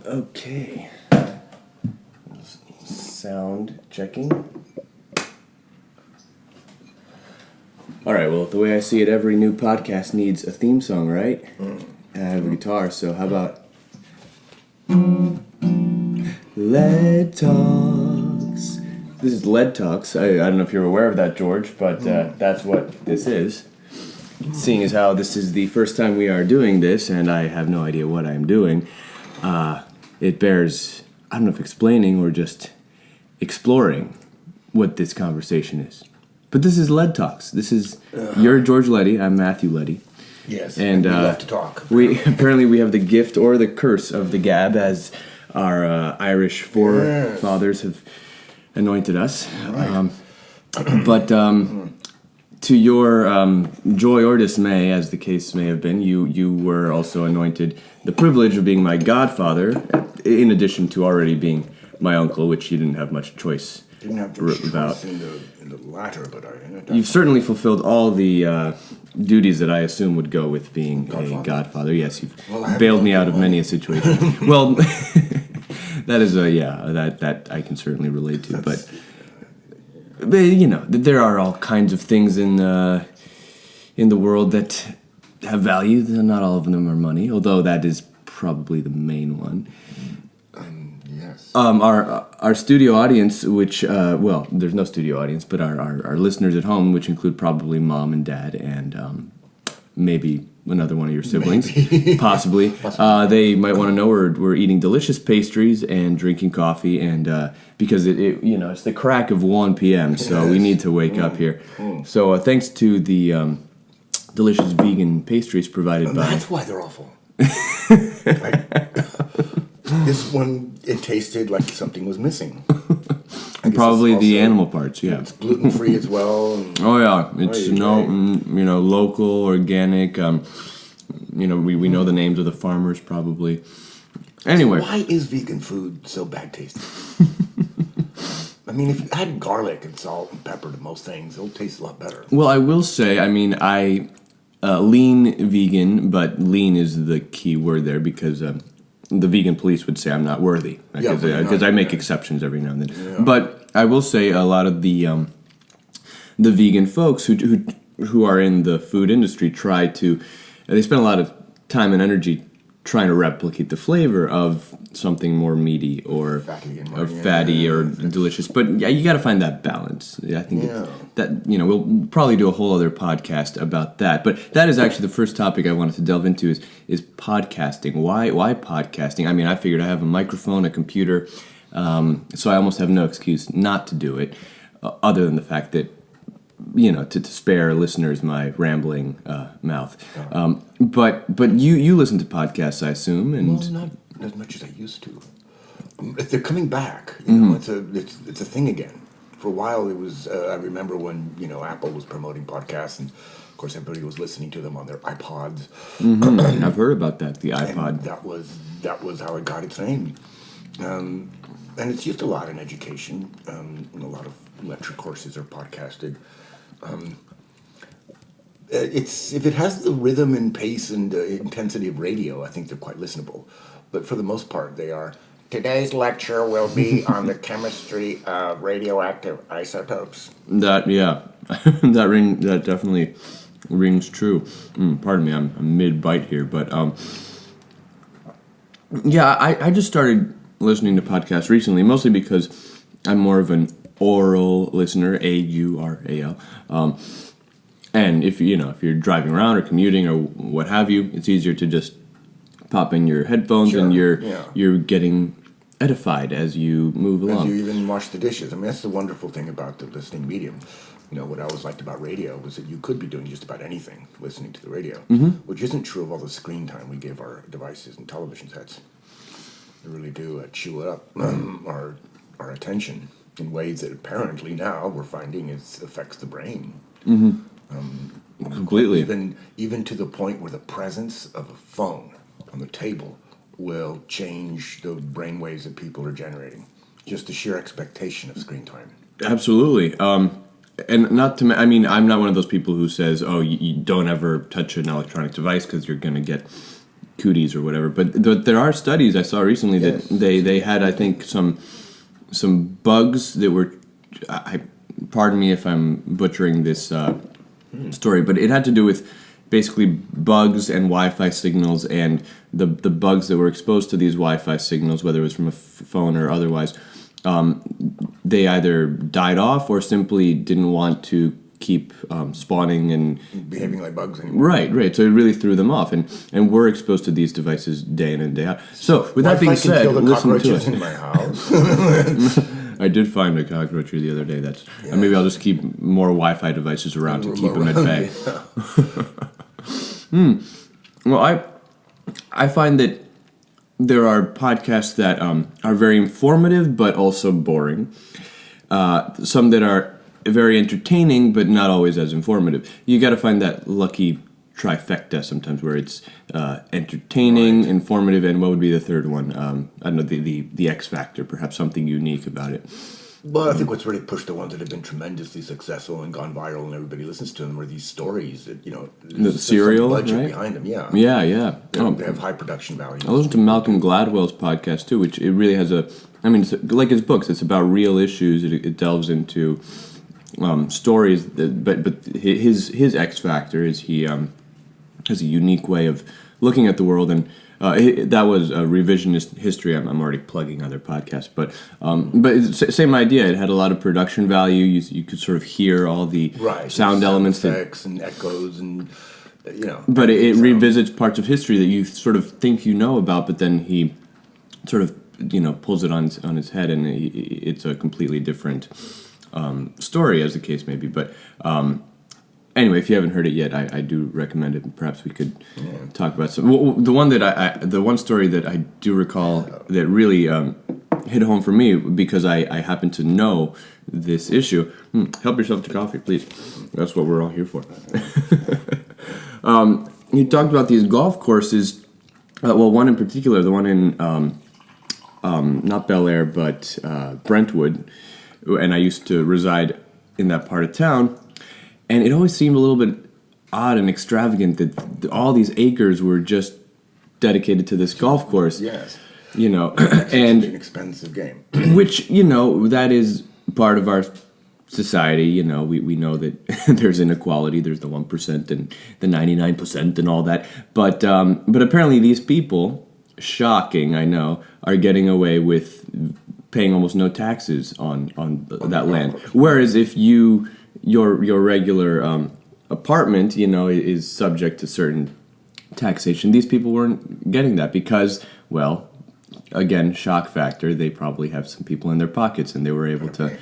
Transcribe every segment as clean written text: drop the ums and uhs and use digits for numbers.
Okay. Sound checking. All right, well, the way I see it, every new podcast needs a theme song, right? I have a guitar, so how about Lead Talks? This is Lead Talks. I don't know if you're aware of that, George, but that's what this is. Seeing as how this is the first time we are doing this, and I have no idea what I'm doing, it bears, I don't know if explaining or just exploring what this conversation is. But this is Lead Talks. This is, you're George Leddy, I'm Matthew Leddy. Yes, and we love to talk. Apparently we have the gift or the curse of the gab, as our Irish forefathers have anointed us. Right. But to your joy or dismay, as the case may have been, you were also anointed the privilege of being my godfather, in addition to already being my uncle, which you didn't have much choice Didn't have the choice in the latter, but You've certainly fulfilled all the duties that I assume would go with being Godfather. a godfather. Yes, you've bailed me out of many a situation. Well, that is that I can certainly relate to. But you know, there are all kinds of things in the world that have value. Not all of them are money, although that is probably the main one. yes. Our studio audience, which there's no studio audience, but our listeners at home, which include probably mom and dad and maybe another one of your siblings, possibly. They might want to know we're eating delicious pastries and drinking coffee, and because it's the crack of 1 p.m., so we need to wake up here. So thanks to the delicious vegan pastries provided by. That's why they're awful. This one, it tasted like something was missing. Probably the animal parts, yeah. It's gluten-free as well. Oh yeah, it's local, organic. We know the names of the farmers probably. Anyway, So why is vegan food so bad tasting? I mean, if you add garlic and salt and pepper to most things, it'll taste a lot better. well, I will say, I lean vegan, but lean is the key word there because the vegan police would say I'm not worthy because I make exceptions every now and then. Yeah. But I will say a lot of the vegan folks who are in the food industry they spend a lot of time and energy trying to replicate the flavor of something more meaty or fatty or delicious. But yeah, you got to find that balance. I think that we'll probably do a whole other podcast about that. But that is actually the first topic I wanted to delve into is podcasting. Why podcasting? I mean, I figured I have a microphone, a computer, so I almost have no excuse not to do it, other than the fact that to spare listeners my rambling mouth. But you listen to podcasts, I assume, and well, not as much as I used to. They're coming back. It's a thing again. For a while, it was. I remember when Apple was promoting podcasts, and of course everybody was listening to them on their iPods. I've heard about that. The iPod. And that was how it got its name. And it's used a lot in education. A lot of lecture courses are podcasted. If it has the rhythm and pace and intensity of radio, I think they're quite listenable. But for the most part, they are. Today's lecture will be on the chemistry of radioactive isotopes. That that definitely rings true. Pardon me, I'm mid-bite here, but I just started listening to podcasts recently, mostly because I'm more of an oral listener, AURAL. And if you're driving around or commuting or what have you, it's easier to just pop in your headphones and you're getting edified as you move along. As you even wash the dishes. I mean, that's the wonderful thing about the listening medium. What I always liked about radio was that you could be doing just about anything listening to the radio, which isn't true of all the screen time we give our devices and television sets. They really do chew up our attention in ways that apparently now we're finding affects the brain. Completely. Even to the point where the presence of a phone on the table will change the brain waves that people are generating. Just the sheer expectation of screen time. Absolutely. And not to, I'm not one of those people who says, oh, you don't ever touch an electronic device because you're going to get cooties or whatever. But there are studies I saw recently that they had, I think, some bugs that were. Pardon me if I'm butchering this story, but it had to do with basically bugs and Wi-Fi signals, and the bugs that were exposed to these Wi-Fi signals, whether it was from a phone or otherwise, they either died off or simply didn't want to keep spawning and behaving like bugs anymore. Right. So it really threw them off, and we're exposed to these devices day in and day out. So with that being said, listen to it. In my house. I did find a cockroach the other day. Maybe I'll just keep more Wi-Fi devices around to keep them at bay. Well, I find that there are podcasts that are very informative but also boring. Some that are very entertaining but not always as informative. You got to find that lucky trifecta sometimes where it's entertaining, informative, and what would be the third one? I don't know, the X factor, perhaps something unique about it. Well, I think what's really pushed the ones that have been tremendously successful and gone viral and everybody listens to them are these stories that, the serial, budget right? behind them, yeah. Yeah. They have high production value. I listened to Malcolm Gladwell's podcast too, which it really has it's like his books, it's about real issues. It delves into stories, but his X factor is he has a unique way of looking at the world, and that was a revisionist history. I'm already plugging other podcasts, but it's same idea. It had a lot of production value. You could sort of hear all the sound elements, effects and echoes, and But it revisits parts of history that you sort of think you know about, but then he sort of pulls it on his head, and it's a completely different story, as the case may be. But anyway, if you haven't heard it yet, I do recommend it. Perhaps we could talk about some. Well, the one story that I do recall that really hit home for me, because I happen to know this issue. Help yourself to coffee, please. That's what we're all here for. You talked about these golf courses. One in particular, the one in not Bel Air, but Brentwood, and I used to reside in that part of town. And it always seemed a little bit odd and extravagant that all these acres were just dedicated to this golf course. Yes. And an expensive game. Which, that is part of our society. We know that there's inequality. There's the 1% and the 99% and all that. But apparently these people, shocking, I know, are getting away with paying almost no taxes on that land. Whereas if your regular apartment, is subject to certain taxation. These people weren't getting that because, well, again, shock factor. They probably have some people in their pockets, and they were able to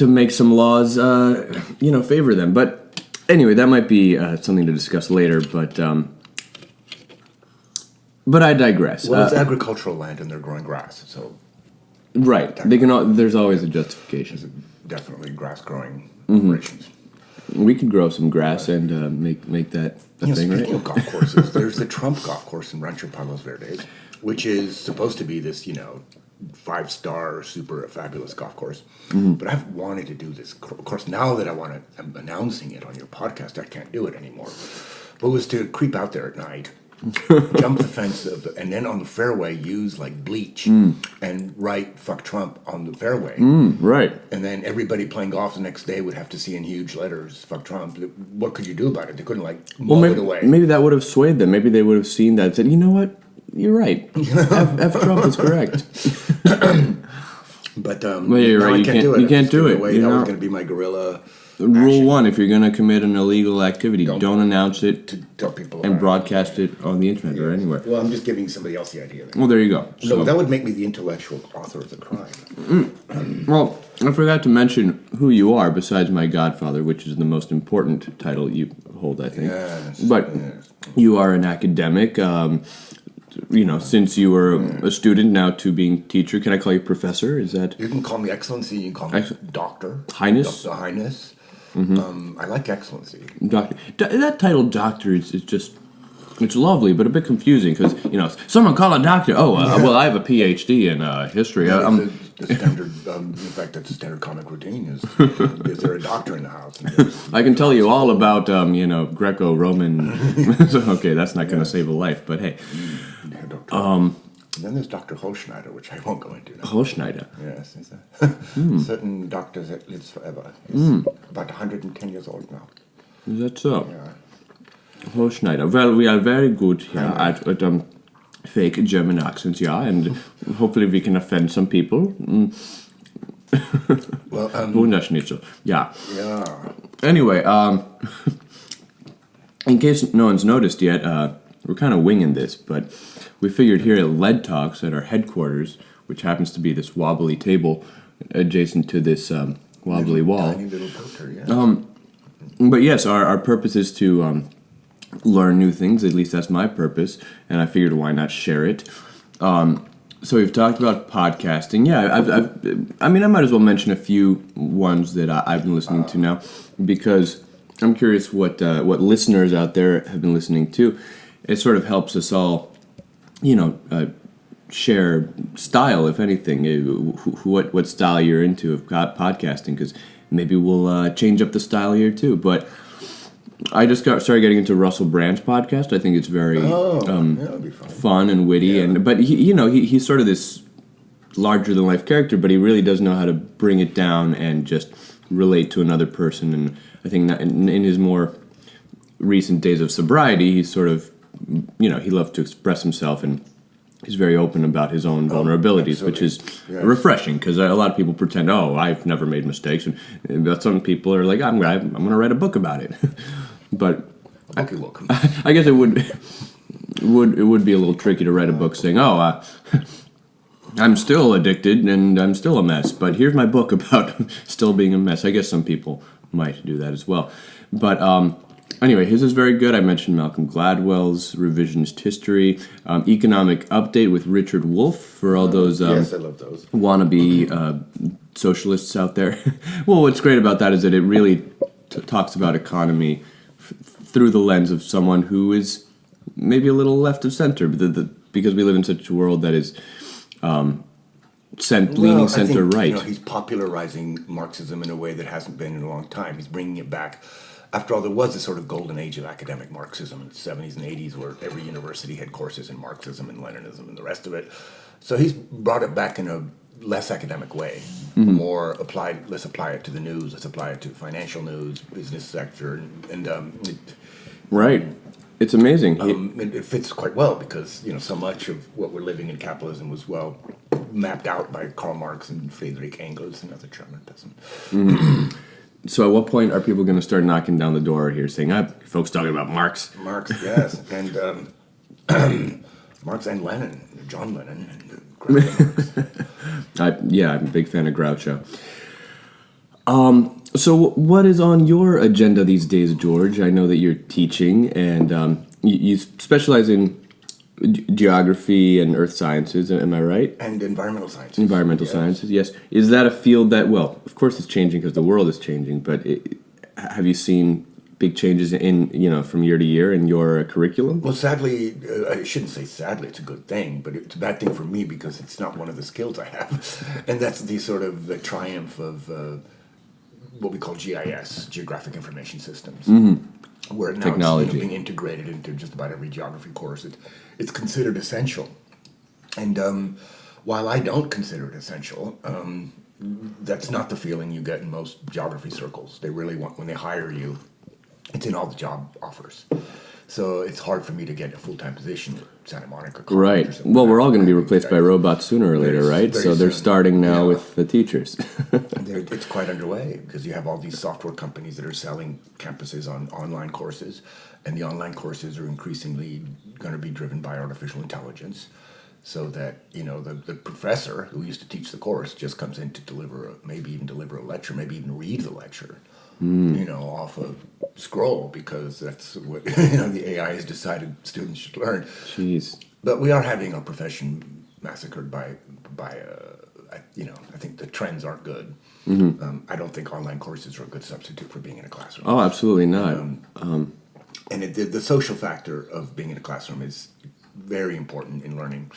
make some laws, favor them. But anyway, that might be something to discuss later. But I digress. Well, it's agricultural land, and they're growing grass, so right. They can. There's always a justification. Definitely grass-growing operations. We could grow some grass and make that a thing, right? Speaking of golf courses, there's the Trump golf course in Rancho Palos Verdes, which is supposed to be this, 5-star, super fabulous golf course. But I've wanted to do this. Of course, now that I'm announcing it on your podcast, I can't do it anymore. But it was to creep out there at night, jump the fence, and then on the fairway use like bleach and write "fuck Trump" on the fairway. Right. And then everybody playing golf the next day would have to see in huge letters "fuck Trump." What could you do about it? They couldn't mow it away. Maybe that would have swayed them. Maybe they would have seen that and said, "You know what? You're right. F Trump is correct." But you're right. You can't do it. That was going to be my guerrilla. Rule 1: if you're going to commit an illegal activity, don't announce it to tell people and broadcast it on the internet or anywhere. Well, I'm just giving somebody else the idea. Well, there you go. No, that would make me the intellectual author of the crime. Well, I forgot to mention who you are besides my godfather, which is the most important title you hold, I think. Yes. But you are an academic. Since you were a student now to being teacher, can I call you professor? Is that? You can call me Excellency. You can call me Doctor. Highness. The Highness. I like Excellency. Doctor. That title, Doctor, is just. It's lovely, but a bit confusing because someone call a doctor. Oh, well, I have a PhD in history. the standard. In fact, that's the standard comic routine. Is there a doctor in the house? I can tell you all about Greco-Roman. So, okay, that's not going to save a life, but hey. And then there's Dr. Holschneider, which I won't go into now. Holschneider. Yes, he's a certain doctor that lives forever. He's about 110 years old now. Is that so? Yeah. Holschneider. Well, we are very good here at fake German accents, yeah, and hopefully we can offend some people. Well, Wunderschnitzel, yeah. yeah. Anyway, in case no one's noticed yet, we're kind of winging this, but we figured here at Lead Talks at our headquarters, which happens to be this wobbly table adjacent to this wobbly wall. Tiny little filter, yeah. But yes, our purpose is to learn new things. At least that's my purpose, and I figured why not share it. So we've talked about podcasting. Yeah, I might as well mention a few ones that I've been listening to now, because I'm curious what listeners out there have been listening to. It sort of helps us all, share style, if anything. What style you're into of podcasting, because maybe we'll change up the style here too. But I just started getting into Russell Brand's podcast. I think it's very that'd be fun. Fun and witty, but he's sort of this larger than life character, but he really does know how to bring it down and just relate to another person. And I think that in his more recent days of sobriety, he's sort of, he loves to express himself, and he's very open about his own vulnerabilities, which is refreshing, because a lot of people pretend, I've never made mistakes, but some people are like, I'm going to write a book about it. But Okay, welcome. I guess it would be a little tricky to write a book saying, I'm still addicted and I'm still a mess, but here's my book about still being a mess. I guess some people might do that as well. But anyway, his is very good. I mentioned Malcolm Gladwell's Revisionist History, Economic Update with Richard Wolff for all those yes, I love those. wannabe socialists out there. Well, what's great about that is that it really talks about economy through the lens of someone who is maybe a little left of center, because we live in such a world that is leaning center right. He's popularizing Marxism in a way that hasn't been in a long time. He's bringing it back. After all, there was a sort of golden age of academic Marxism in the 70s and 80s, where every university had courses in Marxism and Leninism and the rest of it. So he's brought it back in a less academic way, more applied. Let's apply it to the news. Let's apply it to financial news, business sector, and right. It's amazing. it fits quite well, because so much of what we're living in capitalism was well mapped out by Karl Marx and Friedrich Engels and other German peasants. So at what point are people going to start knocking down the door here saying, folks talking about Marx? Marx, yes. And Marx and Lenin, John Lennon, and Groucho Marx. I'm a big fan of Groucho. So what is on your agenda these days, George? I know that you're teaching, and you specialize in geography and earth sciences, am I right? And environmental sciences. Environmental sciences, yes. Is that a field that, well, of course it's changing because the world is changing, but have you seen big changes in, from year to year in your curriculum? Well, sadly, I shouldn't say sadly, it's a good thing, but it's a bad thing for me because it's not one of the skills I have. And that's the triumph of what we call GIS, Geographic Information Systems. Where now Technology. It's being integrated into just about every geography course. It's considered essential. And while I don't consider it essential, that's not the feeling you get in most geography circles. They really want, when they hire you, it's in all the job offers. So it's hard for me to get a full-time position at Santa Monica College. Right. Well, we're all going to be replaced by robots sooner or later, right? So they're starting now with the teachers. It's quite underway, because you have all these software companies that are selling campuses on online courses, and the online courses are increasingly going to be driven by artificial intelligence, so that the professor who used to teach the course just comes in to maybe even deliver a lecture, maybe even read the lecture, off a scroll, because that's what the AI has decided students should learn. Jeez. But we are having our profession massacred by I think the trends aren't good. I don't think online courses are a good substitute for being in a classroom. Oh, absolutely not. And the social factor of being in a classroom is very important in learning.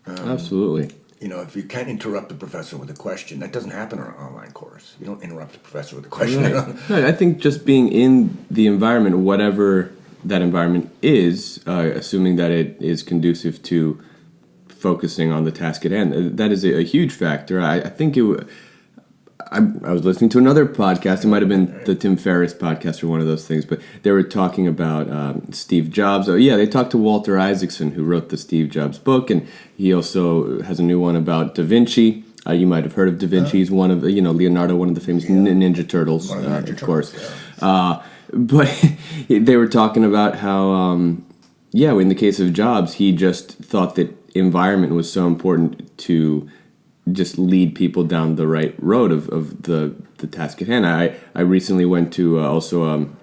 Absolutely. if you can't interrupt the professor with a question, that doesn't happen on an online course. You don't interrupt the professor with a question. Right. No, I think just being in the environment, whatever that environment is, assuming that it is conducive to focusing on the task at hand, that is a huge factor. I think I was listening to another podcast. It might have been the Tim Ferriss podcast or one of those things, but they were talking about Steve Jobs. Oh, yeah, they talked to Walter Isaacson, who wrote the Steve Jobs book, and he also has a new one about Da Vinci. You might have heard of Da Vinci. He's one of Leonardo, one of the famous Ninja Turtles, of course. Yeah. But they were talking about how, in the case of Jobs, he just thought that environment was so important to just lead people down the right road of the task at hand. I recently went to a sort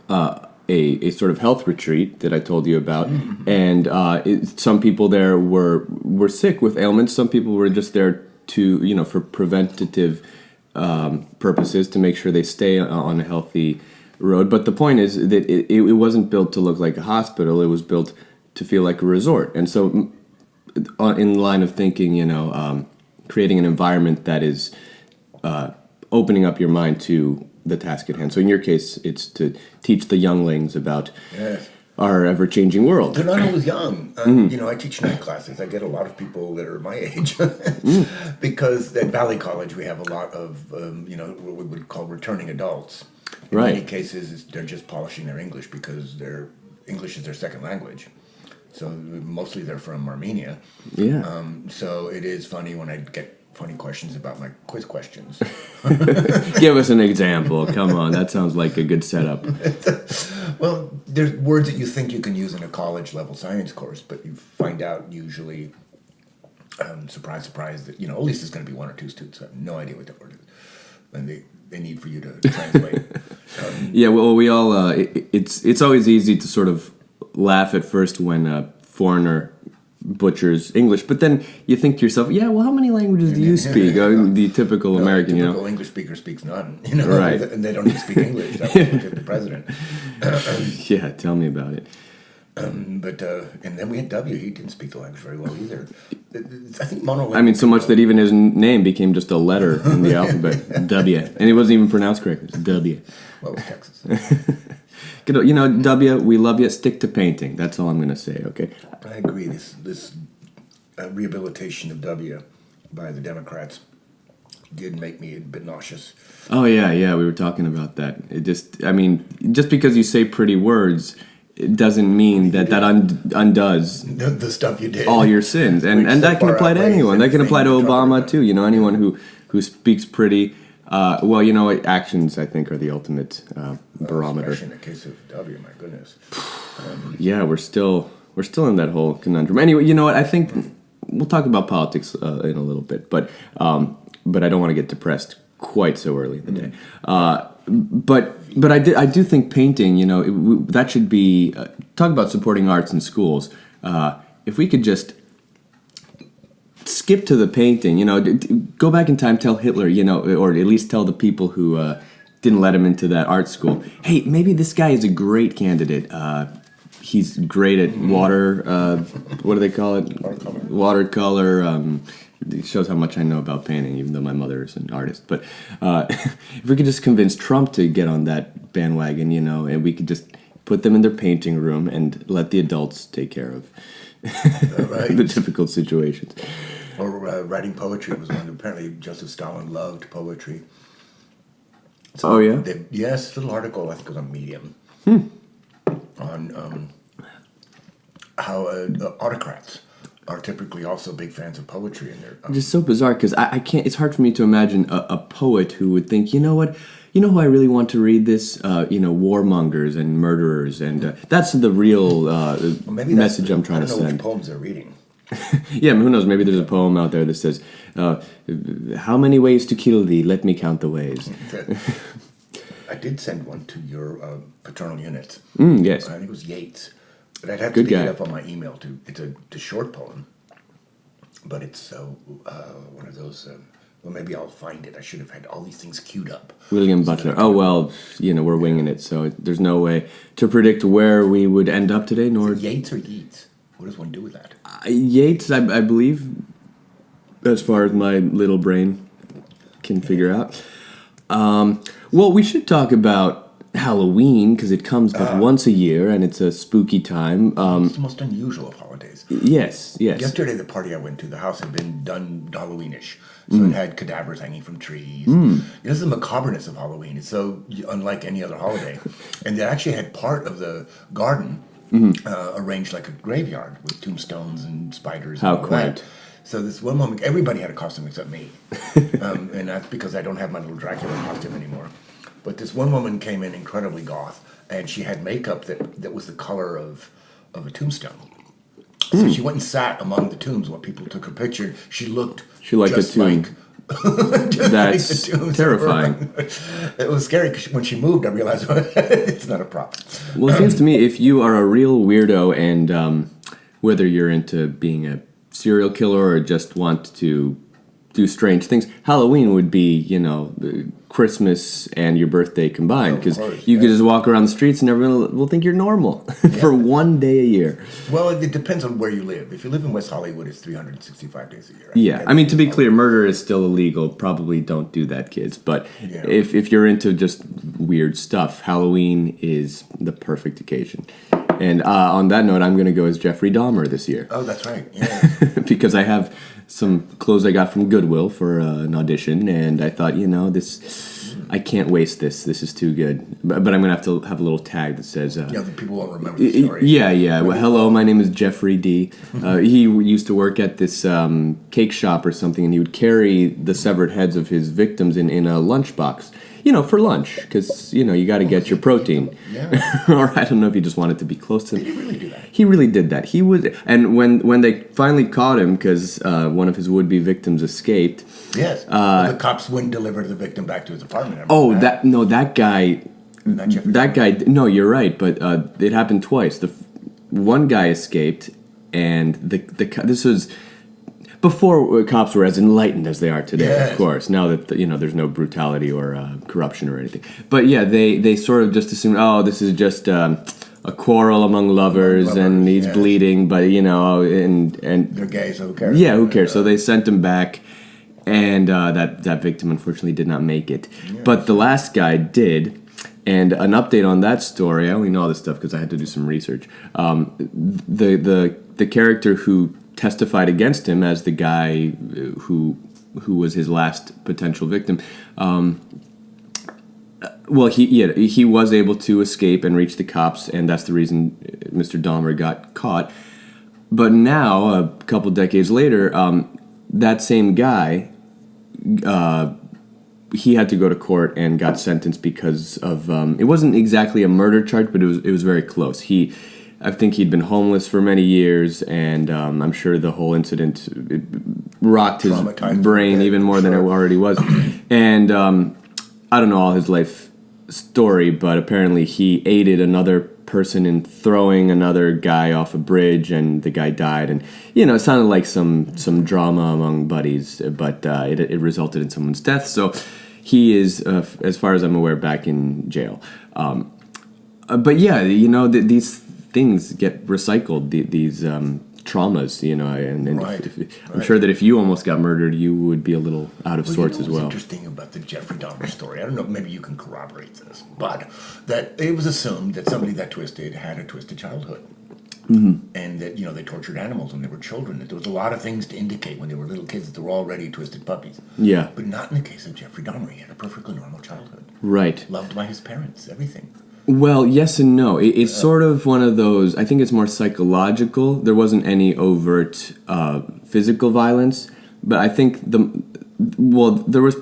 of health retreat that I told you about, and some people there were sick with ailments. Some people were just there to for preventative purposes to make sure they stay on a healthy road. But the point is that it wasn't built to look like a hospital. It was built to feel like a resort, and so. In line of thinking, creating an environment that is opening up your mind to the task at hand. So in your case, it's to teach the younglings about our ever-changing world. They're not always young. I teach night classes. I get a lot of people that are my age because at Valley College we have a lot of, what we would call returning adults. In many cases, they're just polishing their English because their English is their second language. So mostly they're from Armenia. Yeah. So it is funny when I get funny questions about my quiz questions. Give us an example. Come on, that sounds like a good setup. Well, there's words that you think you can use in a college-level science course, but you find out usually, surprise, surprise, that, at least there's going to be one or two students who have no idea what that word is. And they need for you to translate. We all, it's always easy to sort of laugh at first when a foreigner butchers English, but then you think to yourself, how many languages do you speak? The typical American, typical English speaker speaks none, right? And they don't even speak English. That was the president. Yeah, tell me about it. And then we had W. He didn't speak the language very well either. I think monolingual. I mean, so much that even his name became just a letter in the alphabet, W, and it wasn't even pronounced correctly. It's W. Well, it was Texas. W, we love you. Stick to painting. That's all I'm going to say, okay? I agree. This rehabilitation of W by the Democrats did make me a bit nauseous. Oh, yeah, we were talking about that. Just because you say pretty words, it doesn't mean that undoes the stuff you did. All your sins. And that can apply to anyone. That can apply to Obama, too. Anyone who speaks pretty... actions, I think, are the ultimate barometer. Especially in the case of W, my goodness. We're still in that whole conundrum. Anyway, you know what? I think we'll talk about politics in a little bit, but I don't want to get depressed quite so early in the day. But I do think painting, that should be talk about supporting arts in schools. If we could just skip to the painting, go back in time, tell Hitler, or at least tell the people who didn't let him into that art school, hey, maybe this guy is a great candidate. He's great at what do they call it? Watercolor. It shows how much I know about painting, even though my mother is an artist. But if we could just convince Trump to get on that bandwagon, and we could just put them in their painting room and let the adults take care of the difficult situations. Or writing poetry was one. Apparently, Joseph Stalin loved poetry. So yes, little article, I think it was on Medium, on how autocrats are typically also big fans of poetry. In their it's so bizarre because I can't. It's hard for me to imagine a poet who would think, you know what, who I really want to read this, warmongers and murderers, and that's the real message I'm trying to send. I don't know which poems they're reading. Yeah, who knows? Maybe there's a poem out there that says, "How many ways to kill thee? Let me count the ways." I did send one to your paternal unit. Yes, I think it was Yeats, but I'd have to dig it up on my email too. It's a short poem, but it's one of those. Well, maybe I'll find it. I should have had all these things queued up. William Butler. Oh, well, we're winging it, so there's no way to predict where we would end up today. Nor Is it Yates or Yeats? What does one do with that? Yates, I believe. as far as my little brain can figure out. Well, we should talk about Halloween because it comes but once a year and it's a spooky time. It's the most unusual of holidays. Yes. Yesterday, the party I went to, the house had been done Halloweenish. So it had cadavers hanging from trees. This is the macabreness of Halloween. It's so unlike any other holiday. And they actually had part of the garden arranged like a graveyard with tombstones and spiders. How and all that. quaint. So this one moment, everybody had a costume except me. And that's because I don't have my little Dracula costume anymore. But this one woman came in incredibly goth, and she had makeup that was the color of a tombstone. So she went and sat among the tombs while people took her picture. She looked liked just the tomb. That's terrifying. It was scary because when she moved, I realized it's not a prop. Well, it seems to me if you are a real weirdo and whether you're into being a serial killer or just want to do strange things, Halloween would be, Christmas and your birthday combined because you could just walk around the streets and everyone will think you're normal for one day a year. Well, it depends on where you live. If you live in West Hollywood, it's 365 days a year. Yeah, I mean, to be clear, murder is still illegal. Probably don't do that, kids. But if you're into just weird stuff, Halloween is the perfect occasion. And on that note, I'm going to go as Jeffrey Dahmer this year. Oh, that's right. Yeah. Because I have some clothes I got from Goodwill for an audition, and I thought, I can't waste this. This is too good. But I'm going to have a little tag that says... the people won't remember the story. Yeah. Well, hello, my name is Jeffrey D. He used to work at this cake shop or something, and he would carry the severed heads of his victims in a lunchbox. For lunch, because, you got to get your protein. Yeah. Or I don't know if he just wanted to be close to him. Did he really do that? He really did that. He would, and when they finally caught him, because one of his would-be victims escaped. Yes. The cops wouldn't deliver the victim back to his apartment. That guy. Not Jeffrey. That guy. No, you're right, but it happened twice. One guy escaped, and this was before cops were as enlightened as they are today, of course. Now that there's no brutality or corruption or anything. But yeah, they sort of just assumed, this is just a quarrel among lovers and he's bleeding, but and they're gay, so who cares? Yeah, who cares? So they sent him back, and that victim unfortunately did not make it. Yeah. But the last guy did. And an update on that story. I only know all this stuff because I had to do some research. The character who testified against him as the guy who was his last potential victim. He was able to escape and reach the cops, and that's the reason Mr. Dahmer got caught. But now, a couple decades later, that same guy, he had to go to court and got sentenced because of it wasn't exactly a murder charge, but it was very close. I think he'd been homeless for many years, and I'm sure the whole incident rocked his brain even more than it already was. And I don't know all his life story, but apparently he aided another person in throwing another guy off a bridge, and the guy died. And it sounded like some drama among buddies, but it resulted in someone's death. So he is, as far as I'm aware, back in jail. But yeah, these things get recycled, these traumas, and right. I'm sure that if you almost got murdered, you would be a little out of sorts as well. What's interesting about the Jeffrey Dahmer story, I don't know, maybe you can corroborate this, but that it was assumed that somebody that twisted had a twisted childhood. Mm-hmm. And that, they tortured animals when they were children. That there was a lot of things to indicate when they were little kids that they were already twisted puppies. Yeah. But not in the case of Jeffrey Dahmer. He had a perfectly normal childhood. Right. Loved by his parents, everything. Well, yes and no. It's sort of one of those, I think it's more psychological. There wasn't any overt physical violence, but I think there was...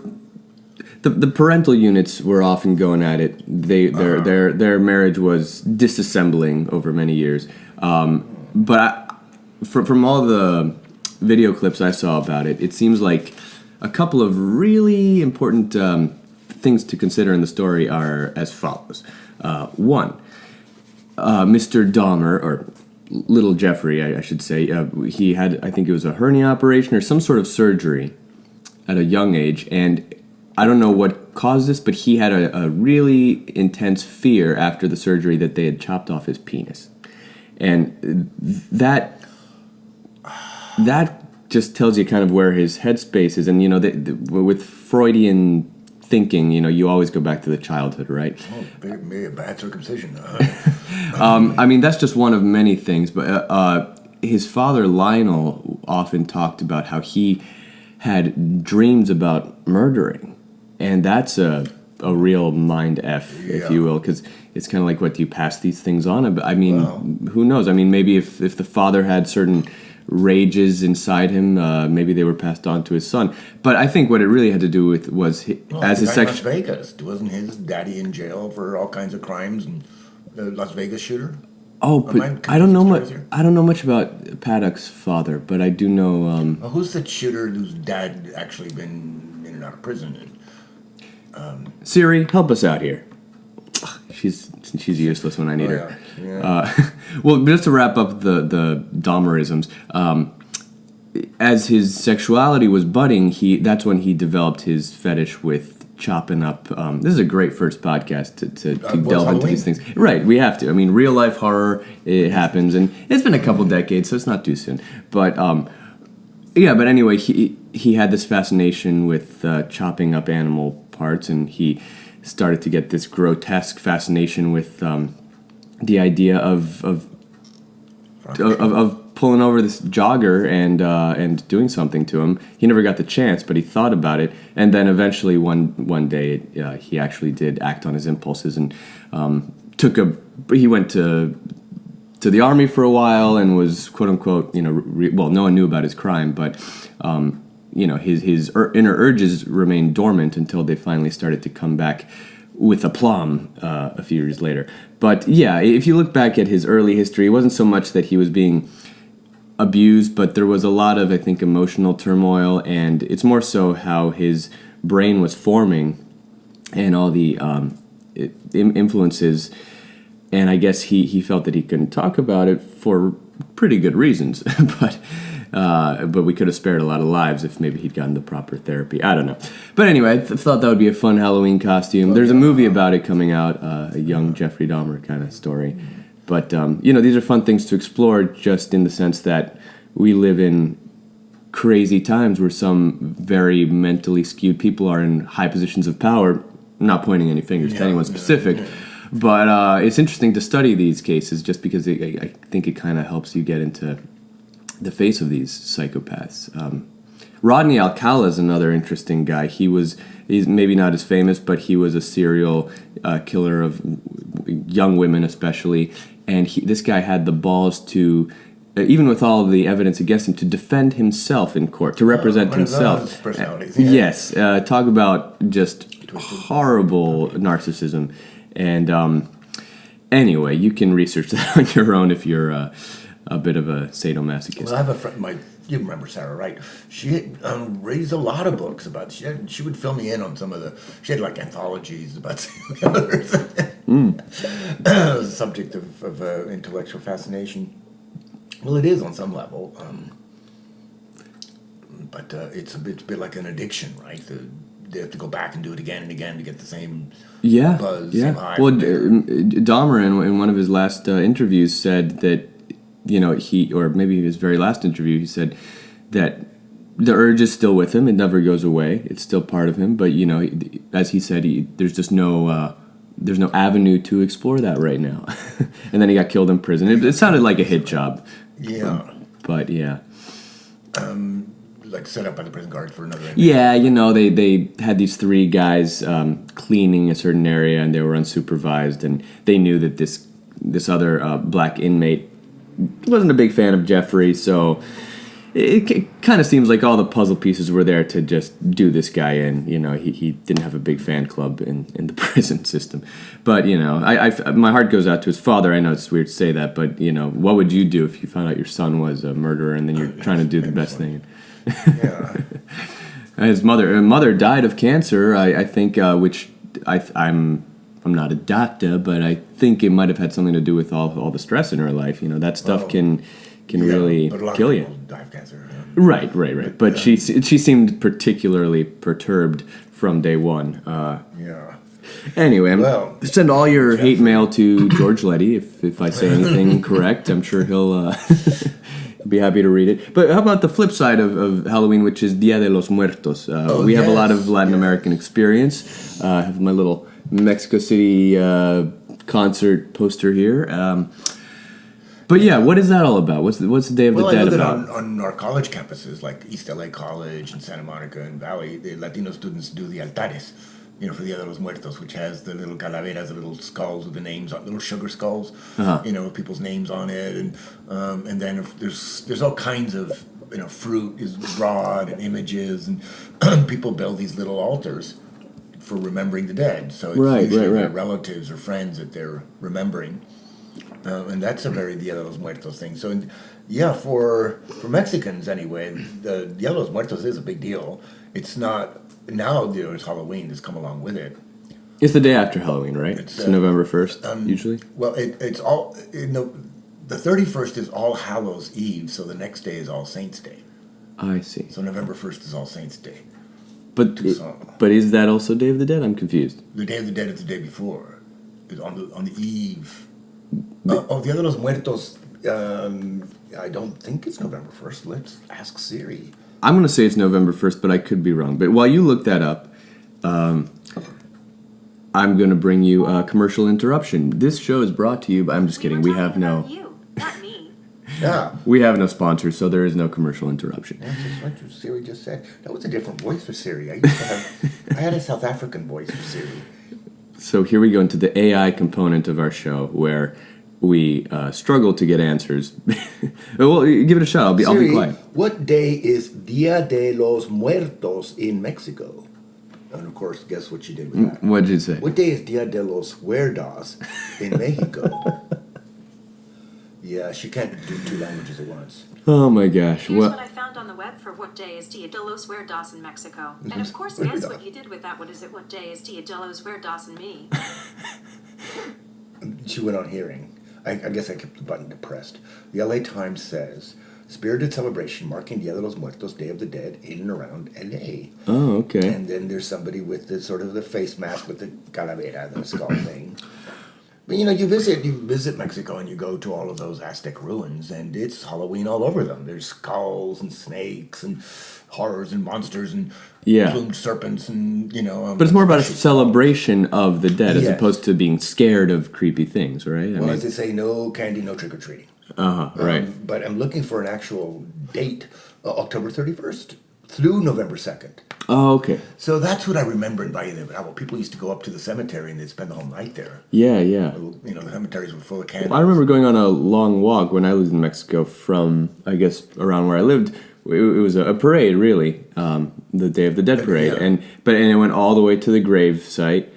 The parental units were often going at it. Their marriage was disassembling over many years. But from all the video clips I saw about it, it seems like a couple of really important things to consider in the story are as follows. One, Mr. Dahmer, or Little Jeffrey, I should say, he had, I think it was a hernia operation or some sort of surgery at a young age, and I don't know what caused this, but he had a really intense fear after the surgery that they had chopped off his penis. And that just tells you kind of where his headspace is. And, with Freudian thinking, you always go back to the childhood, right? Oh, maybe a bad circumcision. I mean, that's just one of many things. But his father, Lionel, often talked about how he had dreams about murdering. And that's a real mind F, if you will, because it's kind of like, what, do you pass these things on? I mean, who knows? I mean, maybe if the father had certain rages inside him, maybe they were passed on to his son. But I think what it really had to do with was as his Las Vegas, wasn't his daddy in jail for all kinds of crimes, and the Las Vegas shooter? Oh, but I don't know much. I don't know much about Paddock's father, but I do know. Well, who's the shooter whose dad actually been in and out of prison? Siri, help us out here. She's useless when I need her. Yeah. Well, just to wrap up the Dahmerisms, as his sexuality was budding, that's when he developed his fetish with chopping up. This is a great first podcast to delve into these things. Right, we have to. I mean, real life horror, it happens, and it's been a couple decades, so it's not too soon. But but anyway, he had this fascination with chopping up animal parts, and he started to get this grotesque fascination with the idea of pulling over this jogger and doing something to him. He never got the chance, but he thought about it, and then eventually one day he actually did act on his impulses and he went to the army for a while and was quote unquote no one knew about his crime, but his inner urges remained dormant until they finally started to come back with aplomb a few years later. But yeah, if you look back at his early history, it wasn't so much that he was being abused, but there was a lot of, I think, emotional turmoil, and it's more so how his brain was forming and all the influences, and I guess he felt that he couldn't talk about it for pretty good reasons, but we could have spared a lot of lives if maybe he'd gotten the proper therapy. I don't know. But anyway, I thought that would be a fun Halloween costume. There's a movie about it coming out, a young Jeffrey Dahmer kind of story. But, these are fun things to explore, just in the sense that we live in crazy times where some very mentally skewed people are in high positions of power. I'm not pointing any fingers to anyone specific. But it's interesting to study these cases just because I think it kind of helps you get into the face of these psychopaths. Rodney Alcala is another interesting guy. He's maybe not as famous, but he was a serial killer of young women especially. And this guy had the balls to, even with all of the evidence against him, to defend himself in court, to represent himself. Yes, talk about just horrible narcissism. And anyway, you can research that on your own if you're a bit of a sadomasochist. Well, I have a friend, you remember Sarah, right? She raised a lot of books about. She would fill me in on some of the. She had like anthologies about serial killers. The subject of intellectual fascination. Well, it is on some level, but it's a bit like an addiction, right? They have to go back and do it again and again to get the same buzz, same high. Well, Dahmer in one of his last interviews said that, or maybe his very last interview, he said that the urge is still with him. It never goes away. It's still part of him. But, as he said, there's just no avenue to explore that right now. And then he got killed in prison. It sounded like a hit job. Yeah. But, yeah. Like set up by the prison guard for another. Yeah, they had these three guys cleaning a certain area, and they were unsupervised, and they knew that this other black inmate wasn't a big fan of Jeffrey, so it kind of seems like all the puzzle pieces were there to just do this guy in. He didn't have a big fan club in the prison system. But, my heart goes out to his father. I know it's weird to say that, but, what would you do if you found out your son was a murderer and then you're trying to do the best thing? Yeah. His mother died of cancer, I think, which I'm not a doctor, but I think it might have had something to do with all the stress in her life. That stuff can really kill you. Die of cancer. Right. But she seemed particularly perturbed from day one. Yeah. Anyway, send all your hate mail to George Letty if I say anything incorrect. I'm sure he'll I'd be happy to read it. But how about the flip side of Halloween, which is Dia de los Muertos? We have a lot of Latin American experience. I have my little Mexico City concert poster here. But yeah, what is that all about? What's the Day of the Dead about? I know that on our college campuses, like East LA College and Santa Monica and Valley, the Latino students do the altares, for Dia de los Muertos, which has the little calaveras, the little skulls with the names on, little sugar skulls, with people's names on it, and then if there's all kinds of fruit is brought and images, and people build these little altars for remembering the dead. So it's usually their relatives or friends that they're remembering. And that's a very Dia de los Muertos thing. So, for Mexicans anyway, the Dia de los Muertos is a big deal. It's not, now there's Halloween that's come along with it. It's the day after Halloween, right? It's November 1st, usually? Well, it's all, the 31st is All Hallows Eve, so the next day is All Saints Day. I see. So November 1st is All Saints Day. But is that also Day of the Dead? I'm confused. The Day of the Dead is the day before. It's on the eve. Dia de los Muertos, I don't think it's November 1st. Let's ask Siri. I'm going to say it's November 1st, but I could be wrong. But while you look that up, I'm going to bring you a commercial interruption. This show is brought to you by... I'm just kidding. We have no... You, not me. Yeah. We have no sponsors, so there is no commercial interruption. That's just what Siri just said. That was a different voice for Siri. I had a South African voice for Siri. So here we go into the AI component of our show, where we struggle to get answers. Well, give it a shot. I'll be quiet. What day is Dia de los Muertos in Mexico? And of course, guess what she did with that? What did you say? What day is Dia de los Huertas in Mexico? Yeah, she can't do two languages at once. Oh my gosh. Here's what I found on the web for what day is Dia de los Huertas in Mexico. And of course, guess what you did with that. What is it? What day is Dia de los Huertas in me? She went on hearing. I guess I kept the button depressed. The LA Times says, spirited celebration marking Dia de los Muertos, Day of the Dead, in and around LA. Oh, okay. And then there's somebody with the sort of the face mask with the calavera, the skull thing. But you visit Mexico and you go to all of those Aztec ruins, and it's Halloween all over them. There's skulls and snakes and horrors and monsters and plumed serpents and But it's more about a celebration of the dead as opposed to being scared of creepy things, right? As they say, no candy, no trick or treating. Right. But I'm looking for an actual date, October 31st through November 2nd. Oh, okay. So that's what I remember in Valle de Bravo. People used to go up to the cemetery and they'd spend the whole night there. Yeah. The cemeteries were full of candles. Well, I remember going on a long walk when I lived in Mexico from, I guess, around where I lived. It was a parade, really, the Day of the Dead parade, and it went all the way to the grave site,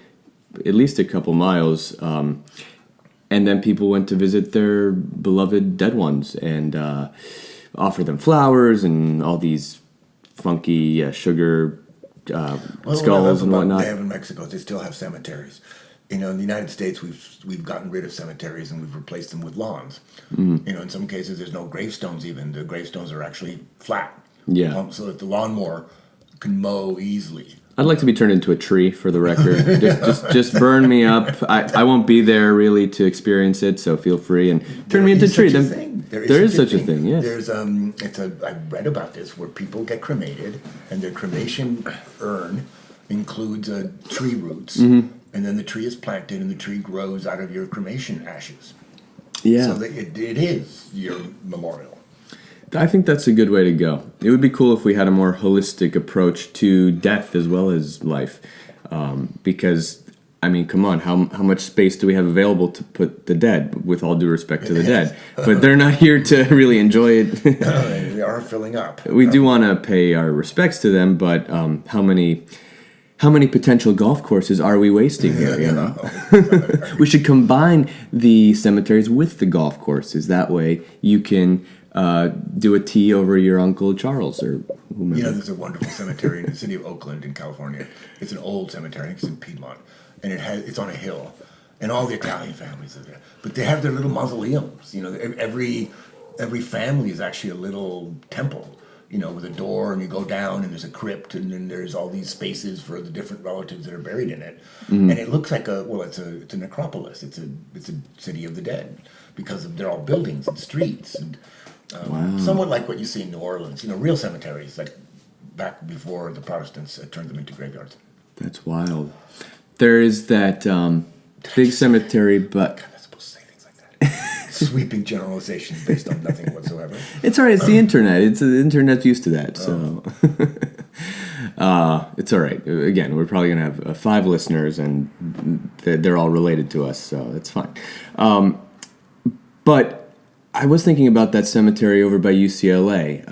at least a couple miles, and then people went to visit their beloved dead ones and offer them flowers and all these funky sugar skulls and whatnot. They have in Mexico. They still have cemeteries. In the United States, we've gotten rid of cemeteries and we've replaced them with lawns. Mm-hmm. In some cases, there's no gravestones even. The gravestones are actually flat. Yeah. So that the lawnmower can mow easily. I'd like to be turned into a tree, for the record. just burn me up. I won't be there really to experience it, so feel free and turn me into a tree. There is such a thing. Yes. There's I read about this where people get cremated and their cremation urn includes tree roots. Mm-hmm. And then the tree is planted, and the tree grows out of your cremation ashes. Yeah. So it is your memorial. I think that's a good way to go. It would be cool if we had a more holistic approach to death as well as life. Because, come on, how much space do we have available to put the dead, with all due respect to the dead? But they're not here to really enjoy it. They are filling up. We do want to pay our respects to them, but how many potential golf courses are we wasting here? We should combine the cemeteries with the golf courses. That way you can do a tee over your Uncle Charles or whomever. There's a wonderful cemetery in the city of Oakland in California. It's an old cemetery. I think it's in Piedmont. And it's on a hill. And all the Italian families are there. But they have their little mausoleums. Every family is actually a little temple. With a door, and you go down, and there's a crypt, and then there's all these spaces for the different relatives that are buried in it. Mm-hmm. And it looks like it's a necropolis. It's a city of the dead because they're all buildings and streets. And Somewhat like what you see in New Orleans. Real cemeteries, like back before the Protestants turned them into graveyards. That's wild. There is that big cemetery, but I'm not supposed to say things like that. Sweeping generalizations based on nothing whatsoever. it's all right. It's the internet. The internet's used to that, so it's all right. Again, we're probably gonna have 5 listeners, and they're all related to us, so it's fine. But I was thinking about that cemetery over by UCLA.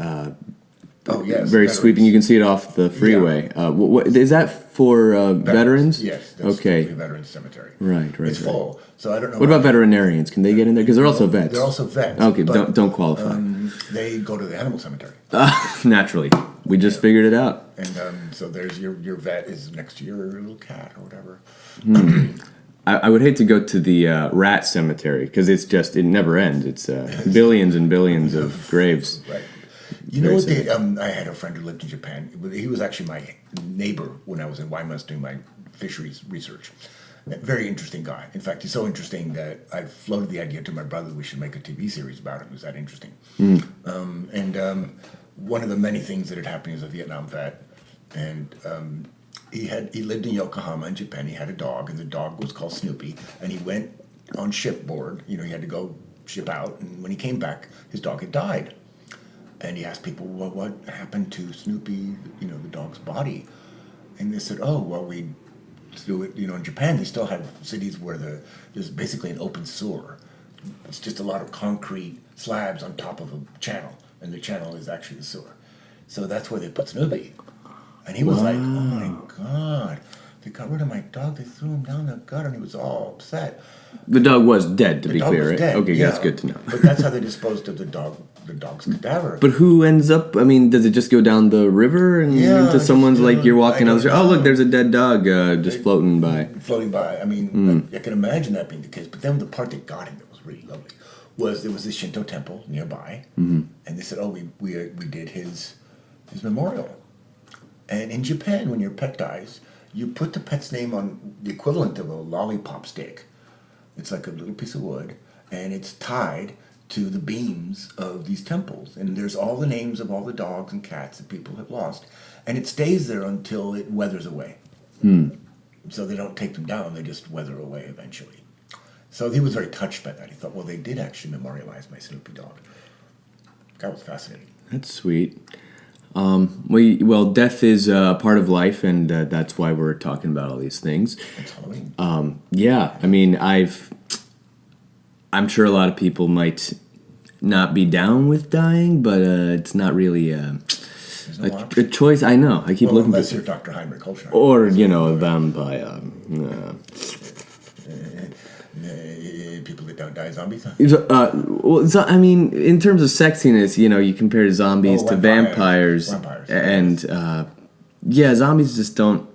Oh, yes. Very veterans. sweeping. You can see it off the freeway. What is that for? Veterans? Yes. That's Okay. the Veterans Cemetery. Right. It's full, so I don't know. What about veterinarians? Can they get in there? Because they're also vets. They're also vets. Okay, but, don't qualify. They go to the animal cemetery. Naturally, we just figured it out. And so there's your vet is next to your little cat or whatever. I would hate to go to the rat cemetery because it never ends. It's billions and billions of graves. Right. You know what? I had a friend who lived in Japan. He was actually my neighbor when I was in Weymouth doing my fisheries research. Very interesting guy. In fact, he's so interesting that I floated the idea to my brother we should make a TV series about him. It was that interesting. One of the many things that had happened as a Vietnam vet, and he lived in Yokohama in Japan. He had a dog, and the dog was called Snoopy. And he went on shipboard. He had to go ship out, and when he came back, his dog had died. And he asked people, well, what happened to Snoopy, the dog's body? And they said, oh, well, we do it, in Japan, they still have cities where there's basically an open sewer. It's just a lot of concrete slabs on top of a channel, and the channel is actually the sewer. So that's where they put Snoopy. And he was like, oh my God, they got rid of my dog, they threw him down the gutter, and he was all upset. The dog was dead, to be clear, right? Dead, Okay, yeah. that's good to know. But that's how they disposed of the dog's cadaver. But who ends up? I mean, does it just go down the river and into someone's you're walking out? Oh, look, there's a dead dog just floating by. Floating by. I mean, I can imagine that being the case. But then the part that got him that was really lovely was there was this Shinto temple nearby, and they said, "Oh, we did his memorial." And in Japan, when your pet dies, you put the pet's name on the equivalent of a lollipop stick. It's like a little piece of wood, and it's tied to the beams of these temples. And there's all the names of all the dogs and cats that people have lost. And it stays there until it weathers away. So they don't take them down, they just weather away eventually. So he was very touched by that. He thought, well, they did actually memorialize my Snoopy dog. That was fascinating. That's sweet. Well, death is part of life, and that's why we're talking about all these things. It's Halloween. Yeah, I mean, I'm sure a lot of people might not be down with dying, but it's not really a choice. I know. I keep looking. Unless you're Dr. Heinrich Holstein. Or a vampire. People that don't die, zombies. I mean, in terms of sexiness, you compare zombies to vampires. And zombies just don't.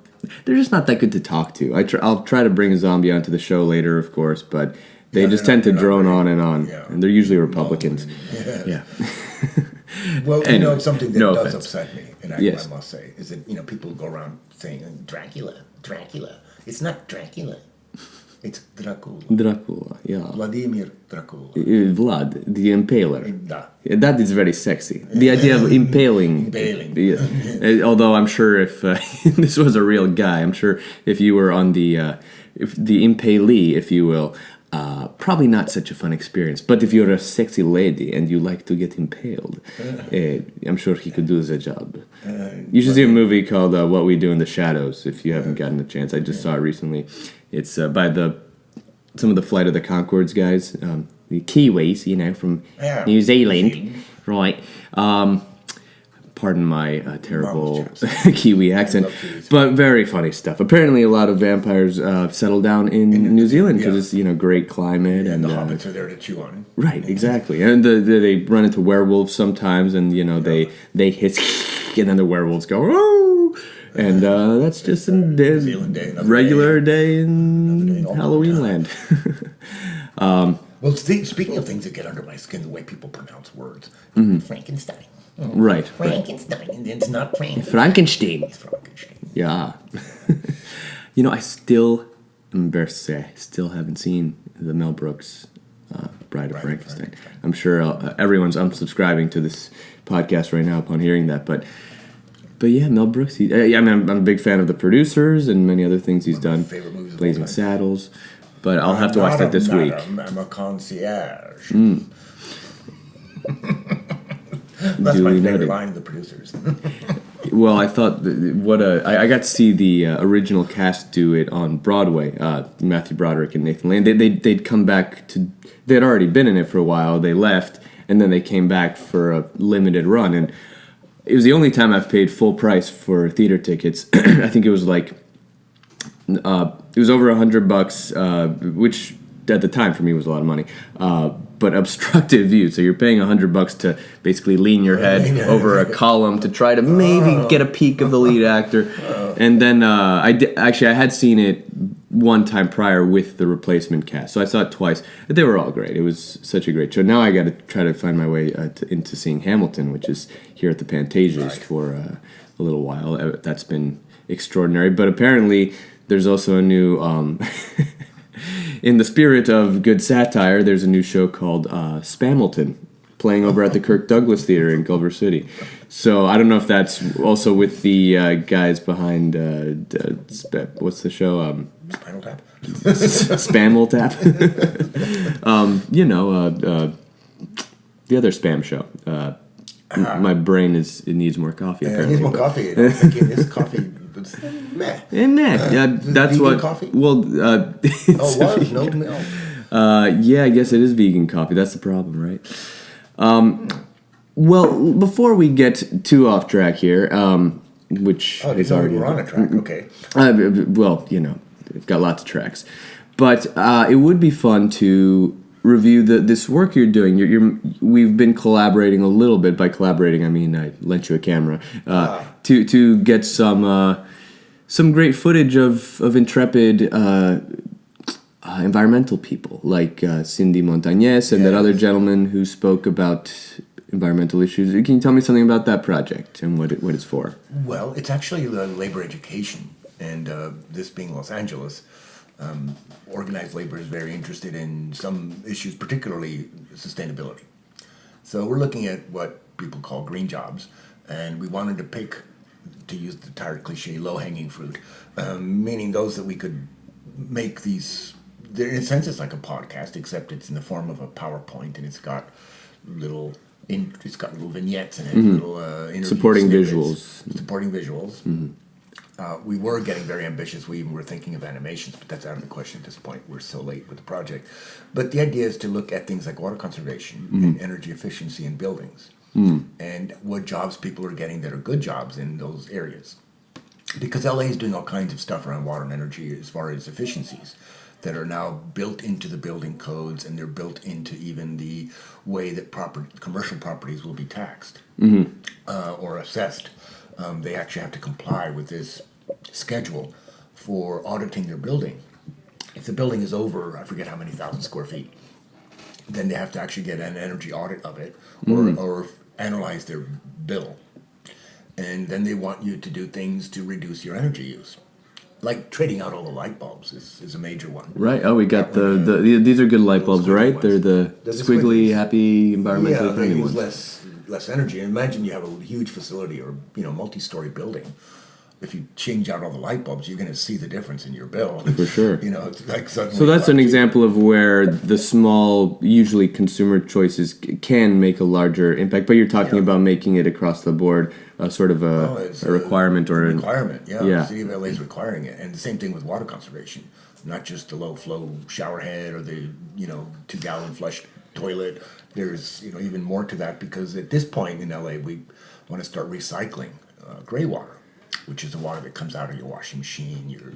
They're just not that good to talk to. I'll try to bring a zombie onto the show later, of course, but they just tend to drone on and on, and they're usually Republicans. Yeah. Well, Anyway, something that no does offense. upset me, and I must say, is that people go around saying Dracula. It's not Dracula. It's Dracula. Dracula, yeah. Vladimir Dracula. Vlad, the Impaler. Da. That is very sexy. The idea of impaling. Impaling. Yeah. Although I'm sure if this was a real guy, I'm sure if you were on the impalee, if you will, probably not such a fun experience. But if you're a sexy lady and you like to get impaled, I'm sure he could do the job. You should see a movie called What We Do in the Shadows if you haven't gotten a chance. I just saw it recently. It's by some of the Flight of the Conchords guys, the Kiwis, from New Zealand, right? Pardon my terrible Kiwi accent, but very funny stuff. Apparently, a lot of vampires settle down in New Zealand because it's great climate And the hobbits are there to chew on. Right, exactly, and they run into werewolves sometimes, and they hiss, and then the werewolves go oh, and that's just a regular day in Halloween land. Well, speaking of things that get under my skin, the way people pronounce words, Frankenstein. Right. Frankenstein. And it's not Frankenstein. It's Frankenstein. Yeah. I still, I'm embarrassed to say, I still haven't seen the Mel Brooks Bride of Frankenstein. I'm sure everyone's unsubscribing to this podcast right now upon hearing that, but yeah, Mel Brooks. I'm a big fan of The Producers and many other things he's done. Favorite movies of Blazing all time. Saddles. But I'll have to watch that this week. I'm a concierge. That's Duly my favorite noted. line of The Producers. Well, I thought I got to see the original cast do it on Broadway. Matthew Broderick and Nathan Lane. They'd come back to. They had already been in it for a while. They left, and then they came back for a limited run. And it was the only time I've paid full price for theater tickets. I think it was like it was over $100, which at the time for me was a lot of money. But obstructive view, so you're paying $100 to basically lean your head over a column to try to maybe get a peek of the lead actor. And then I had seen it one time prior with the replacement cast, so I saw it twice. They were all great. It was such a great show. Now I got to try to find my way into seeing Hamilton, which is here at the Pantages for a little while. That's been extraordinary. But apparently there's also a new... in the spirit of good satire, there's a new show called Spamilton, playing over at the Kirk Douglas Theater in Culver City. So I don't know if that's also with the guys behind what's the show? Spinal Tap. Spammel Tap. The other spam show. My brain needs more coffee. Yeah, it apparently, needs more coffee. And I'm thinking this coffee was meh. Yeah, that's vegan what. coffee? Well, it's Oh, was no milk. yeah, I guess it is vegan coffee. That's the problem, right? Well, before we get too off track here, which is already we're on a track. Okay. well, we've got lots of tracks, but it would be fun to review this work you're doing. We've been collaborating a little bit. By collaborating, I mean I lent you a camera to get some great footage of intrepid environmental people like Cindy Montañez and that other gentleman who spoke about environmental issues. Can you tell me something about that project and what it's for? Well, it's actually labor education, and this being Los Angeles, organized labor is very interested in some issues, particularly sustainability. So we're looking at what people call green jobs, and we wanted to pick, to use the tired cliche, low-hanging fruit, meaning those that we could make these. In a sense, it's like a podcast, except it's in the form of a PowerPoint, and it's got little vignettes in it, little interview Supporting snippets. visuals. We were getting very ambitious. We even were thinking of animations, but that's out of the question at this point. We're so late with the project. But the idea is to look at things like water conservation and energy efficiency in buildings, and what jobs people are getting that are good jobs in those areas. Because LA is doing all kinds of stuff around water and energy as far as efficiencies that are now built into the building codes, and they're built into even the way that commercial properties will be taxed or assessed. They actually have to comply with this schedule for auditing their building. If the building is over, I forget how many thousand square feet, then they have to actually get an energy audit of it or analyze their bill. And then they want you to do things to reduce your energy use. Like trading out all the light bulbs is a major one. Right. Oh, we got these are good light bulbs, right? ones. They're the squiggly, happy, environmentally Yeah, they friendly use ones. less energy. Imagine you have a huge facility or multi-story building. If you change out all the light bulbs, you're going to see the difference in your bill. For sure. It's like suddenly. So that's an example of where the small, usually consumer choices can make a larger impact. But you're talking about making it across the board, sort of a requirement or an requirement. Yeah, Yeah. the city of LA is requiring it, and the same thing with water conservation. Not just the low flow shower head or the 2-gallon flush toilet. There's even more to that, because at this point in LA we want to start recycling gray water, which is the water that comes out of your washing machine, your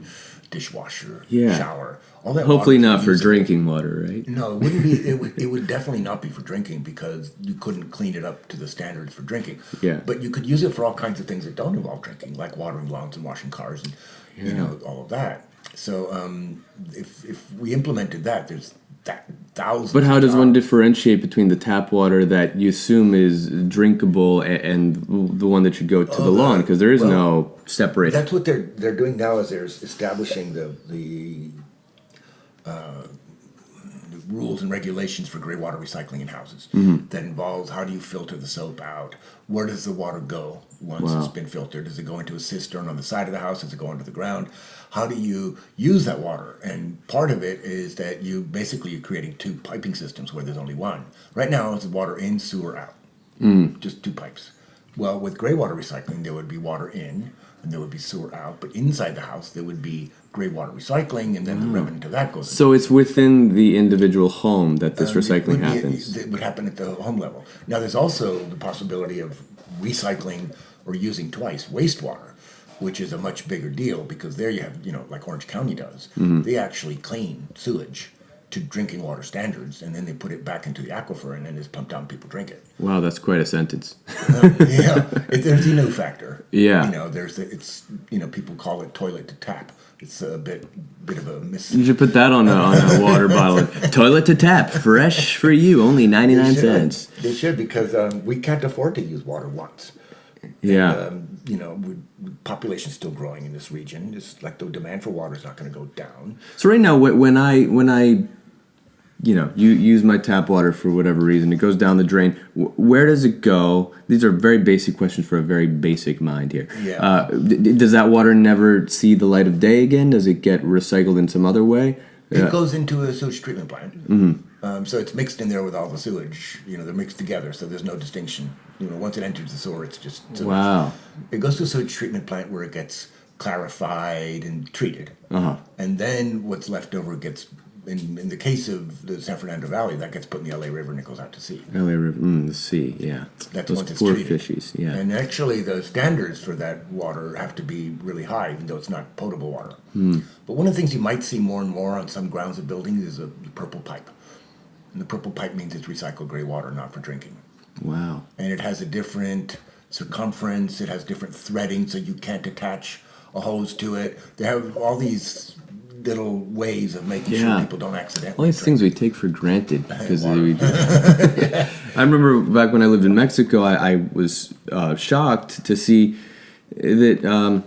dishwasher, shower, all that. Hopefully water not for drinking water, right? No, it wouldn't be. It would definitely not be for drinking, because you couldn't clean it up to the standards for drinking. Yeah. But you could use it for all kinds of things that don't involve drinking, like watering lawns and washing cars, and all of that. So if we implemented that, there's thousands. But how of does jobs. one differentiate between the tap water that you assume is drinkable and the one that should go to the lawn? Because there is no separate. That's what they're doing now, is they're establishing rules and regulations for gray water recycling in houses. That involves how do you filter the soap out? Where does the water go once it's been filtered? Does it go into a cistern on the side of the house? Does it go into the ground? How do you use that water? And part of it is that you're creating two piping systems where there's only one. Right now, it's water in, sewer out. Just two pipes. Well, with gray water recycling, there would be water in and there would be sewer out, but inside the house there would be gray water recycling, and then the remnant of that goes. So it's within the individual home that this recycling happens. It would happen at the home level. Now, there's also the possibility of recycling or using twice wastewater, which is a much bigger deal because there you have, like Orange County does. They actually clean sewage to drinking water standards, and then they put it back into the aquifer, and then it's pumped out and people drink it. Wow, that's quite a sentence. There's the no factor. Yeah. People call it toilet to tap. It's a bit of a You should put that on a water bottle. Toilet to tap, fresh for you, only 99 cents. They should, because we can't afford to use water once. Yeah. And, population's still growing in this region. It's like the demand for water is not going to go down. So right now, when I you use my tap water for whatever reason, it goes down the drain. Where does it go? These are very basic questions for a very basic mind here. Yeah. Does that water never see the light of day again? Does it get recycled in some other way? It goes into a sewage treatment plant. So it's mixed in there with all the sewage. They're mixed together, so there's no distinction. Once it enters the sewer, it's just sewage. Wow. It goes to a sewage treatment plant where it gets clarified and treated. And then what's left over gets, in the case of the San Fernando Valley, that gets put in the LA River and it goes out to sea. LA River, the sea, yeah. That's those once it's poor treated. fishies, yeah. And actually, the standards for that water have to be really high, even though it's not potable water. But one of the things you might see more and more on some grounds of buildings is a purple pipe. And the purple pipe means it's recycled gray water, not for drinking. Wow. And it has a different circumference, it has different threading, so you can't attach a hose to it. They have all these little ways of making sure people don't accidentally. All these things we take for granted because I remember back when I lived in Mexico, I was shocked to see that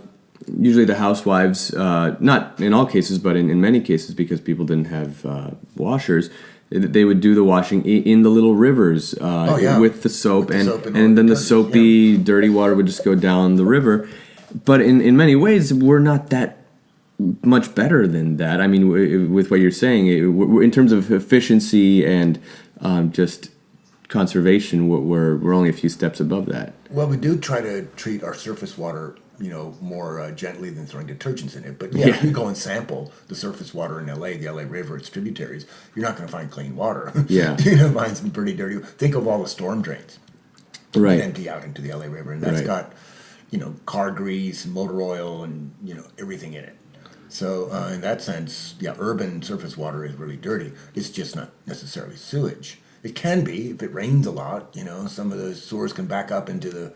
usually the housewives, not in all cases, but in many cases, because people didn't have washers, they would do the washing in the little rivers with the soap, and then the soapy, dirty water would just go down the river. But in many ways, we're not that much better than that. I mean, with what you're saying, in terms of efficiency and just conservation, we're only a few steps above that. Well, we do try to treat our surface water, more gently than throwing detergents in it. But if you go and sample the surface water in LA, the LA River, its tributaries, you're not going to find clean water. Yeah. You're going to find some pretty dirty. Think of all the storm drains Right. that empty out into the LA River, and that's got, car grease, motor oil, and everything in it. So in that sense, urban surface water is really dirty. It's just not necessarily sewage. It can be if it rains a lot. Some of the sewers can back up into the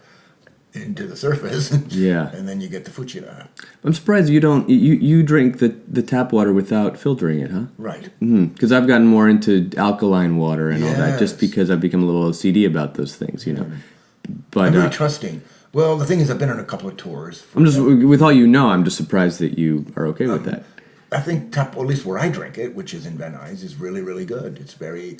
surface. Yeah. And then you get the fuchida. I'm surprised you don't. You drink the tap water without filtering it, huh? Right. Because I've gotten more into alkaline water and all that, just Yes. because I've become a little OCD about those things, But I'm very trusting. Well, the thing is, I've been on a couple of tours. I'm just, with all I'm just surprised that you are okay with that. I think tap, or at least where I drink it, which is in Van Nuys, is really, really good. It's very,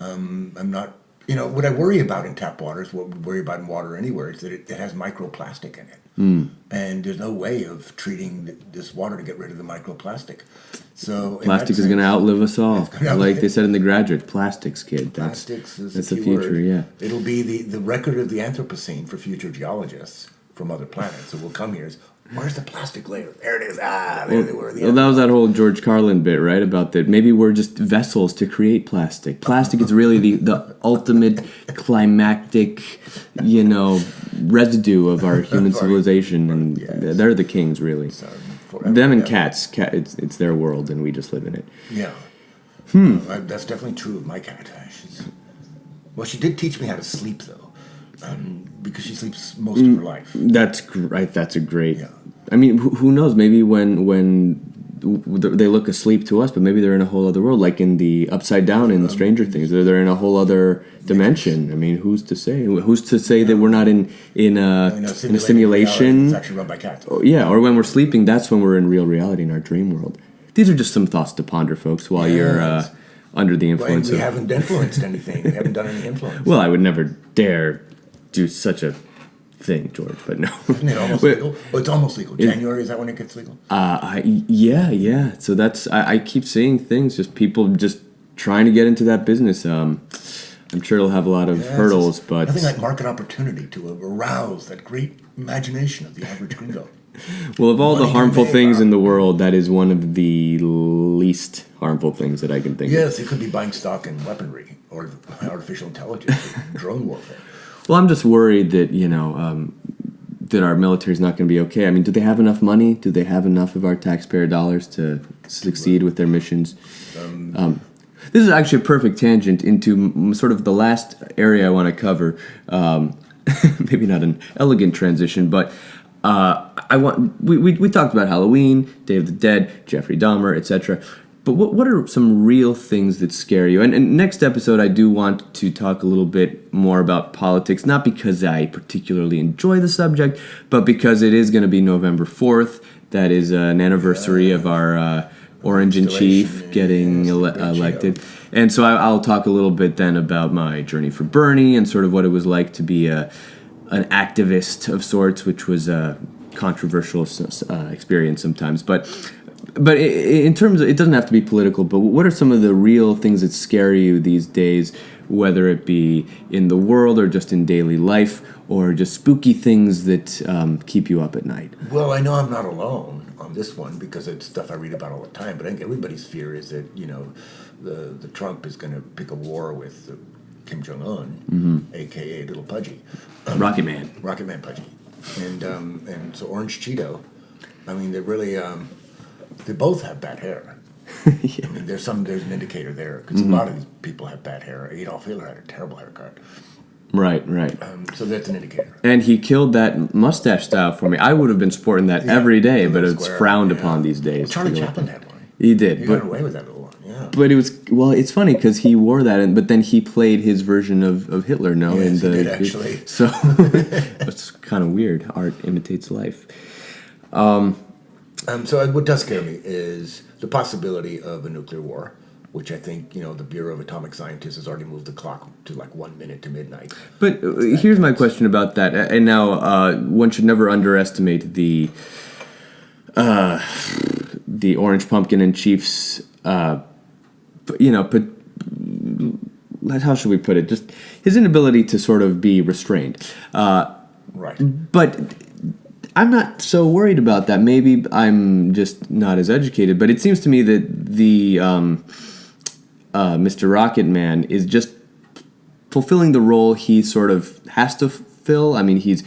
I'm not, what I worry about in tap water is what we worry about in water anywhere, is that it has microplastic in it. And there's no way of treating this water to get rid of the microplastic. So Plastic is going to outlive us all. Like they said in The Graduate, plastics, kid. Plastics is that's the the key future, word. yeah. It'll be the record of the Anthropocene for future geologists from other planets. So we'll come here as, where's the plastic layer? There it is. There they were. Well, that was that whole George Carlin bit, right? About that maybe we're just vessels to create plastic. Plastic is really the ultimate climactic, residue of our human civilization, and they're the kings, really. Them and cats. It's their world, and we just live in it. Yeah. That's definitely true of my cat. She did teach me how to sleep, though, because she sleeps most of her life. That's great. That's a great. Yeah. I mean, who knows? Maybe when they look asleep to us, but maybe they're in a whole other world, like in the Upside Down in Stranger Things. They're in a whole other dimension. I mean, who's to say? Who's to say that we're not in a simulation? It's actually run by cats. Yeah, or when we're sleeping, that's when we're in real reality in our dream world. These are just some thoughts to ponder, folks, while you're under the Well, influence we of. haven't influenced anything. We haven't done any influence. Well, I would never dare do such a thing, George. But no. Isn't it almost But- legal? Oh, it's almost legal. January, is that when it gets legal? Yeah. So that's I keep seeing things, just people just trying to get into that business. I'm sure it'll have a lot of Yeah, hurdles, it's but nothing like market opportunity to arouse that great imagination of the average gringo. well, of all the money to harmful make, things Bob. in the world, that is one of the least harmful things that I can think of. Yes, you could be buying stock in weaponry or artificial intelligence, or drone warfare. Well, I'm just worried that that our military is not going to be okay. I mean, do they have enough money? Do they have enough of our taxpayer dollars to succeed with their missions? This is actually a perfect tangent into sort of the last area I want to cover. Maybe not an elegant transition, but we talked about Halloween, Day of the Dead, Jeffrey Dahmer, etc. But what are some real things that scare you? And next episode, I do want to talk a little bit more about politics, not because I particularly enjoy the subject, but because it is going to be November 4th. That is an anniversary of our Orange in Chief Installation, getting yes, the great elected. show. And so I'll talk a little bit then about my journey for Bernie and sort of what it was like to be an activist of sorts, which was a controversial experience sometimes. But in terms of, it doesn't have to be political, but what are some of the real things that scare you these days, whether it be in the world or just in daily life, or just spooky things that keep you up at night? Well, I know I'm not alone on this one because it's stuff I read about all the time. But I think everybody's fear is that the Trump is going to pick a war with Kim Jong Un, aka Little Pudgy, Rocket Man. Rocket Man Pudgy, and so Orange Cheeto. I mean, they really they both have bad hair. Yeah. I mean, there's an indicator there because a lot of these people have bad hair. Adolf Hitler had a terrible haircut, Right. so that's an indicator. And he killed that mustache style for me. I would have been sporting that every day, but it's Square, frowned yeah. upon these days. Charlie Chaplin had one. He did, He but got away with that little one. Yeah. but it was, well, it's funny because he wore that, but then he played his version of Hitler. No, Yes, in he the did, actually. So it's kind of weird. Art imitates life. So what does scare me is the possibility of a nuclear war, which I think, the Bureau of Atomic Scientists has already moved the clock to like 1 minute to midnight. But here's my question about that. And now one should never underestimate the Orange Pumpkin and Chief's, how should we put it? Just his inability to sort of be restrained. Right. But I'm not so worried about that. Maybe I'm just not as educated. But it seems to me that the Mr. Rocket Man is just fulfilling the role he sort of has to fill. I mean, he's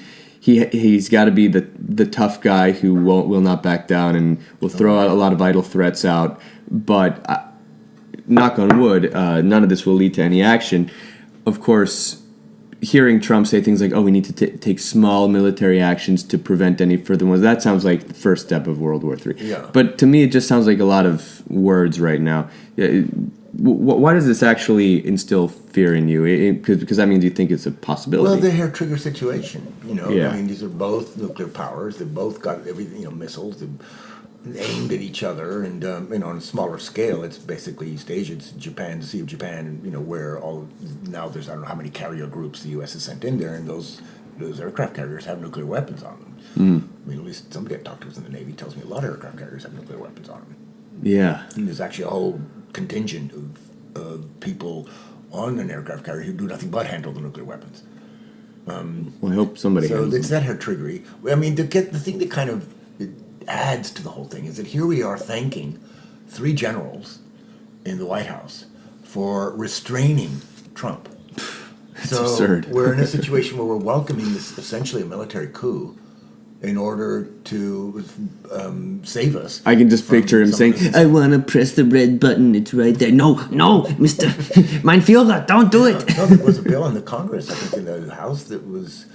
got to be the tough guy who will not back down and will throw out a lot of idle threats out. But knock on wood, none of this will lead to any action. Of course, hearing Trump say things like, "Oh, we need to take small military actions to prevent any further ones," that sounds like the first step of World War III. Yeah. But to me, it just sounds like a lot of words right now. Why does this actually instill fear in you? Because that means you think it's a possibility. Well, the hair trigger situation, Yeah. I mean, these are both nuclear powers. They've both got everything, missiles. They're aimed at each other, and on a smaller scale, it's basically East Asia, it's Japan, the Sea of Japan, and where now there's I don't know how many carrier groups the U.S. has sent in there, and those aircraft carriers have nuclear weapons on them. I mean, at least somebody I talked to who's in the Navy tells me a lot of aircraft carriers have nuclear weapons on them. Yeah. And there's actually a whole contingent of people on an aircraft carrier who do nothing but handle the nuclear weapons. Well, I hope somebody So handles it's them. that hair triggery. I mean, the thing that kind of adds to the whole thing is that here we are thanking 3 generals in the White House for restraining Trump. It's absurd. We're in a situation where we're welcoming this essentially a military coup in order to save us. I can just from picture him some saying, of this. "I want to press the red button. It's right there." No, Mister Minefielder, don't do it. No, there was a bill in the Congress, I think in the House, that was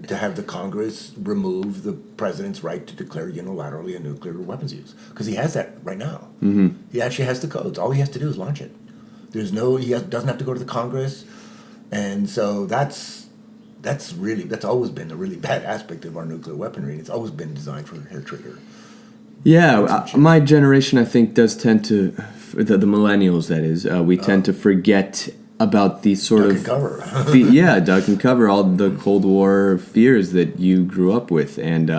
to have the Congress remove the president's right to declare unilaterally a nuclear weapons use. Because he has that right now. Mm-hmm. He actually has the codes. All he has to do is launch it. Doesn't have to go to the Congress. And so that's always been a really bad aspect of our nuclear weaponry. And it's always been designed for hair trigger. My generation, I think, does tend to, the millennials, that is, we tend to forget about the sort Duck of and cover. duck and cover, all the Cold War fears that you grew up with, and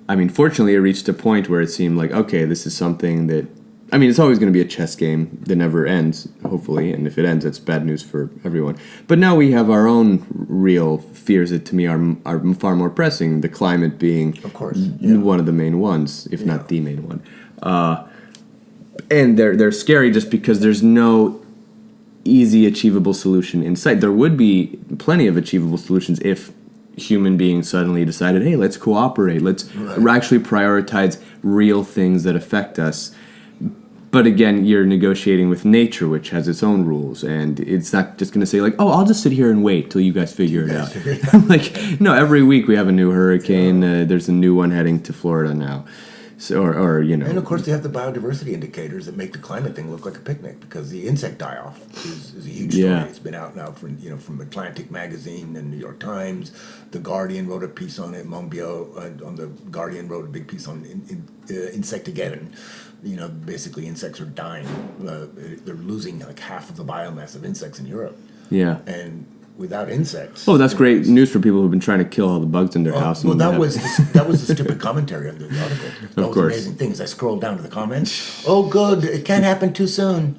I mean, fortunately, it reached a point where it seemed like, okay, this is something that, I mean, it's always going to be a chess game that never ends, hopefully, and if it ends, it's bad news for everyone. But now we have our own real fears that, to me, are far more pressing. The climate being, Of course, one of the main ones, if not the main one. And they're scary just because there's no easy achievable solution in sight. There would be plenty of achievable solutions if human beings suddenly decided, hey, let's cooperate, let's actually prioritize real things that affect us. But again, you're negotiating with nature, which has its own rules, and it's not just going to say like, "Oh, I'll just sit here and wait till you guys figure it out." Like, no, every week we have a new hurricane. There's a new one heading to Florida now, so or And of course, they have the biodiversity indicators that make the climate thing look like a picnic, because the insect die-off is a huge story. Yeah. It's been out now from Atlantic Magazine and New York Times. The Guardian wrote a piece on it. Monbiot on the Guardian wrote a big piece on Insectageddon. Basically insects are dying. They're losing like half of the biomass of insects in Europe. Yeah. And without insects... Oh, that's great news for people who've been trying to kill all the bugs in their house. Well, that was the stupid commentary on the article. That was course. amazing things. I scrolled down to the comments. Oh, good. It can't happen too soon.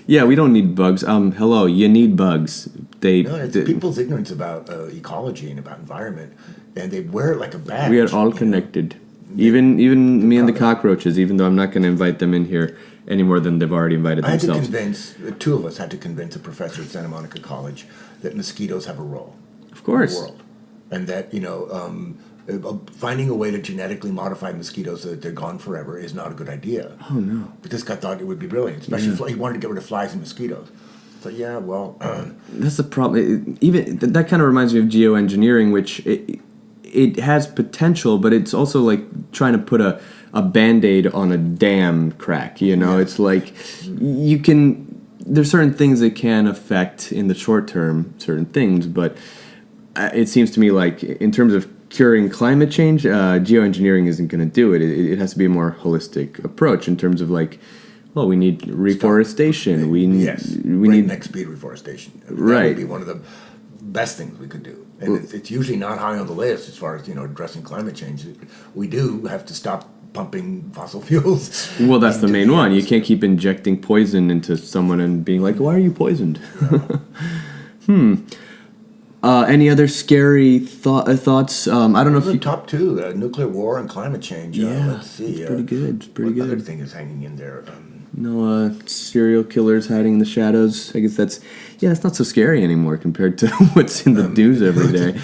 Yeah, we don't need bugs. Hello, you need bugs. It's people's ignorance about ecology and about environment, and they wear it like a badge. We are all connected. Even me and the cockroaches, even though I'm not going to invite them in here any more than they've already invited themselves. Two of us had to convince a professor at Santa Monica College that mosquitoes have a role. Of course. In the world. And that, finding a way to genetically modify mosquitoes so that they're gone forever is not a good idea. Oh, no. But this guy thought it would be brilliant, especially if he wanted to get rid of flies and mosquitoes. So, that's the problem. Even that kind of reminds me of geoengineering, which... It has potential, but it's also like trying to put a Band-Aid on a dam crack, It's like there's certain things that can affect in the short term certain things, but it seems to me like in terms of curing climate change, geoengineering isn't going to do it. It has to be a more holistic approach in terms of like, well, we need reforestation. We need next speed reforestation. That right. would be one of the best things we could do. And it's usually not high on the list as far as addressing climate change. We do have to stop pumping fossil fuels. Well, that's the main one. You can't keep injecting poison into someone and being like, "Why are you poisoned?" Any other scary thoughts? I don't know if you top two: nuclear war and climate change. Let's see. It's pretty good. It's pretty good. Other thing is hanging in there. No serial killers hiding in the shadows. I guess that's not so scary anymore compared to what's in the news every day.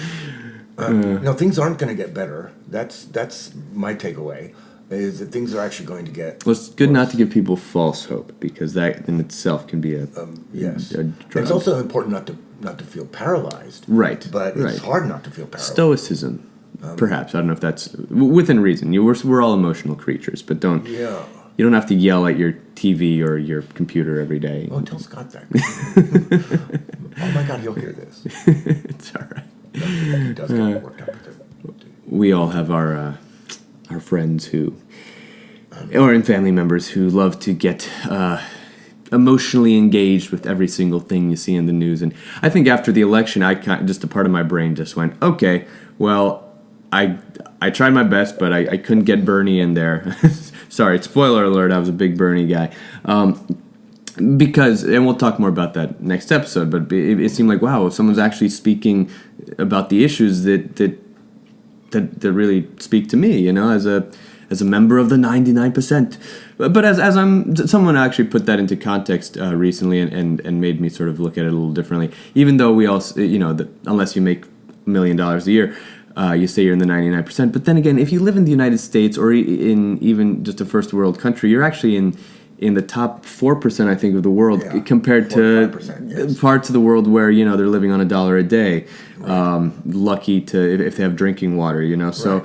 No, things aren't going to get better. That's my takeaway. Is that things are actually going to get. Well, it's good not to give people false hope, because that in itself can be a drug. It's also important not to feel paralyzed. Right. But it's hard not to feel paralyzed. Stoicism, perhaps. I don't know if that's within reason. We're all emotional creatures, but don't. Yeah. You don't have to yell at your TV or your computer every day. Oh, tell Scott that. Oh my God, he'll hear this. It's all right. He does get worked up with it. We all have our friends or family members who love to get emotionally engaged with every single thing you see in the news. And I think after the election, just a part of my brain just went, okay, well, I tried my best, but I couldn't get Bernie in there. Sorry, spoiler alert, I was a big Bernie guy. Because, and we'll talk more about that next episode, but it seemed like, wow, someone's actually speaking about the issues that really speak to me, as a member of the 99%. But as someone actually put that into context recently and made me sort of look at it a little differently. Even though we also, unless you make $1 million a year, you say you're in the 99%. But then again, if you live in the United States or in even just a first world country, you're actually in the top 4%, I think, of the world compared to parts of the world where, they're living on $1 a day. Right. Lucky if they have drinking water, So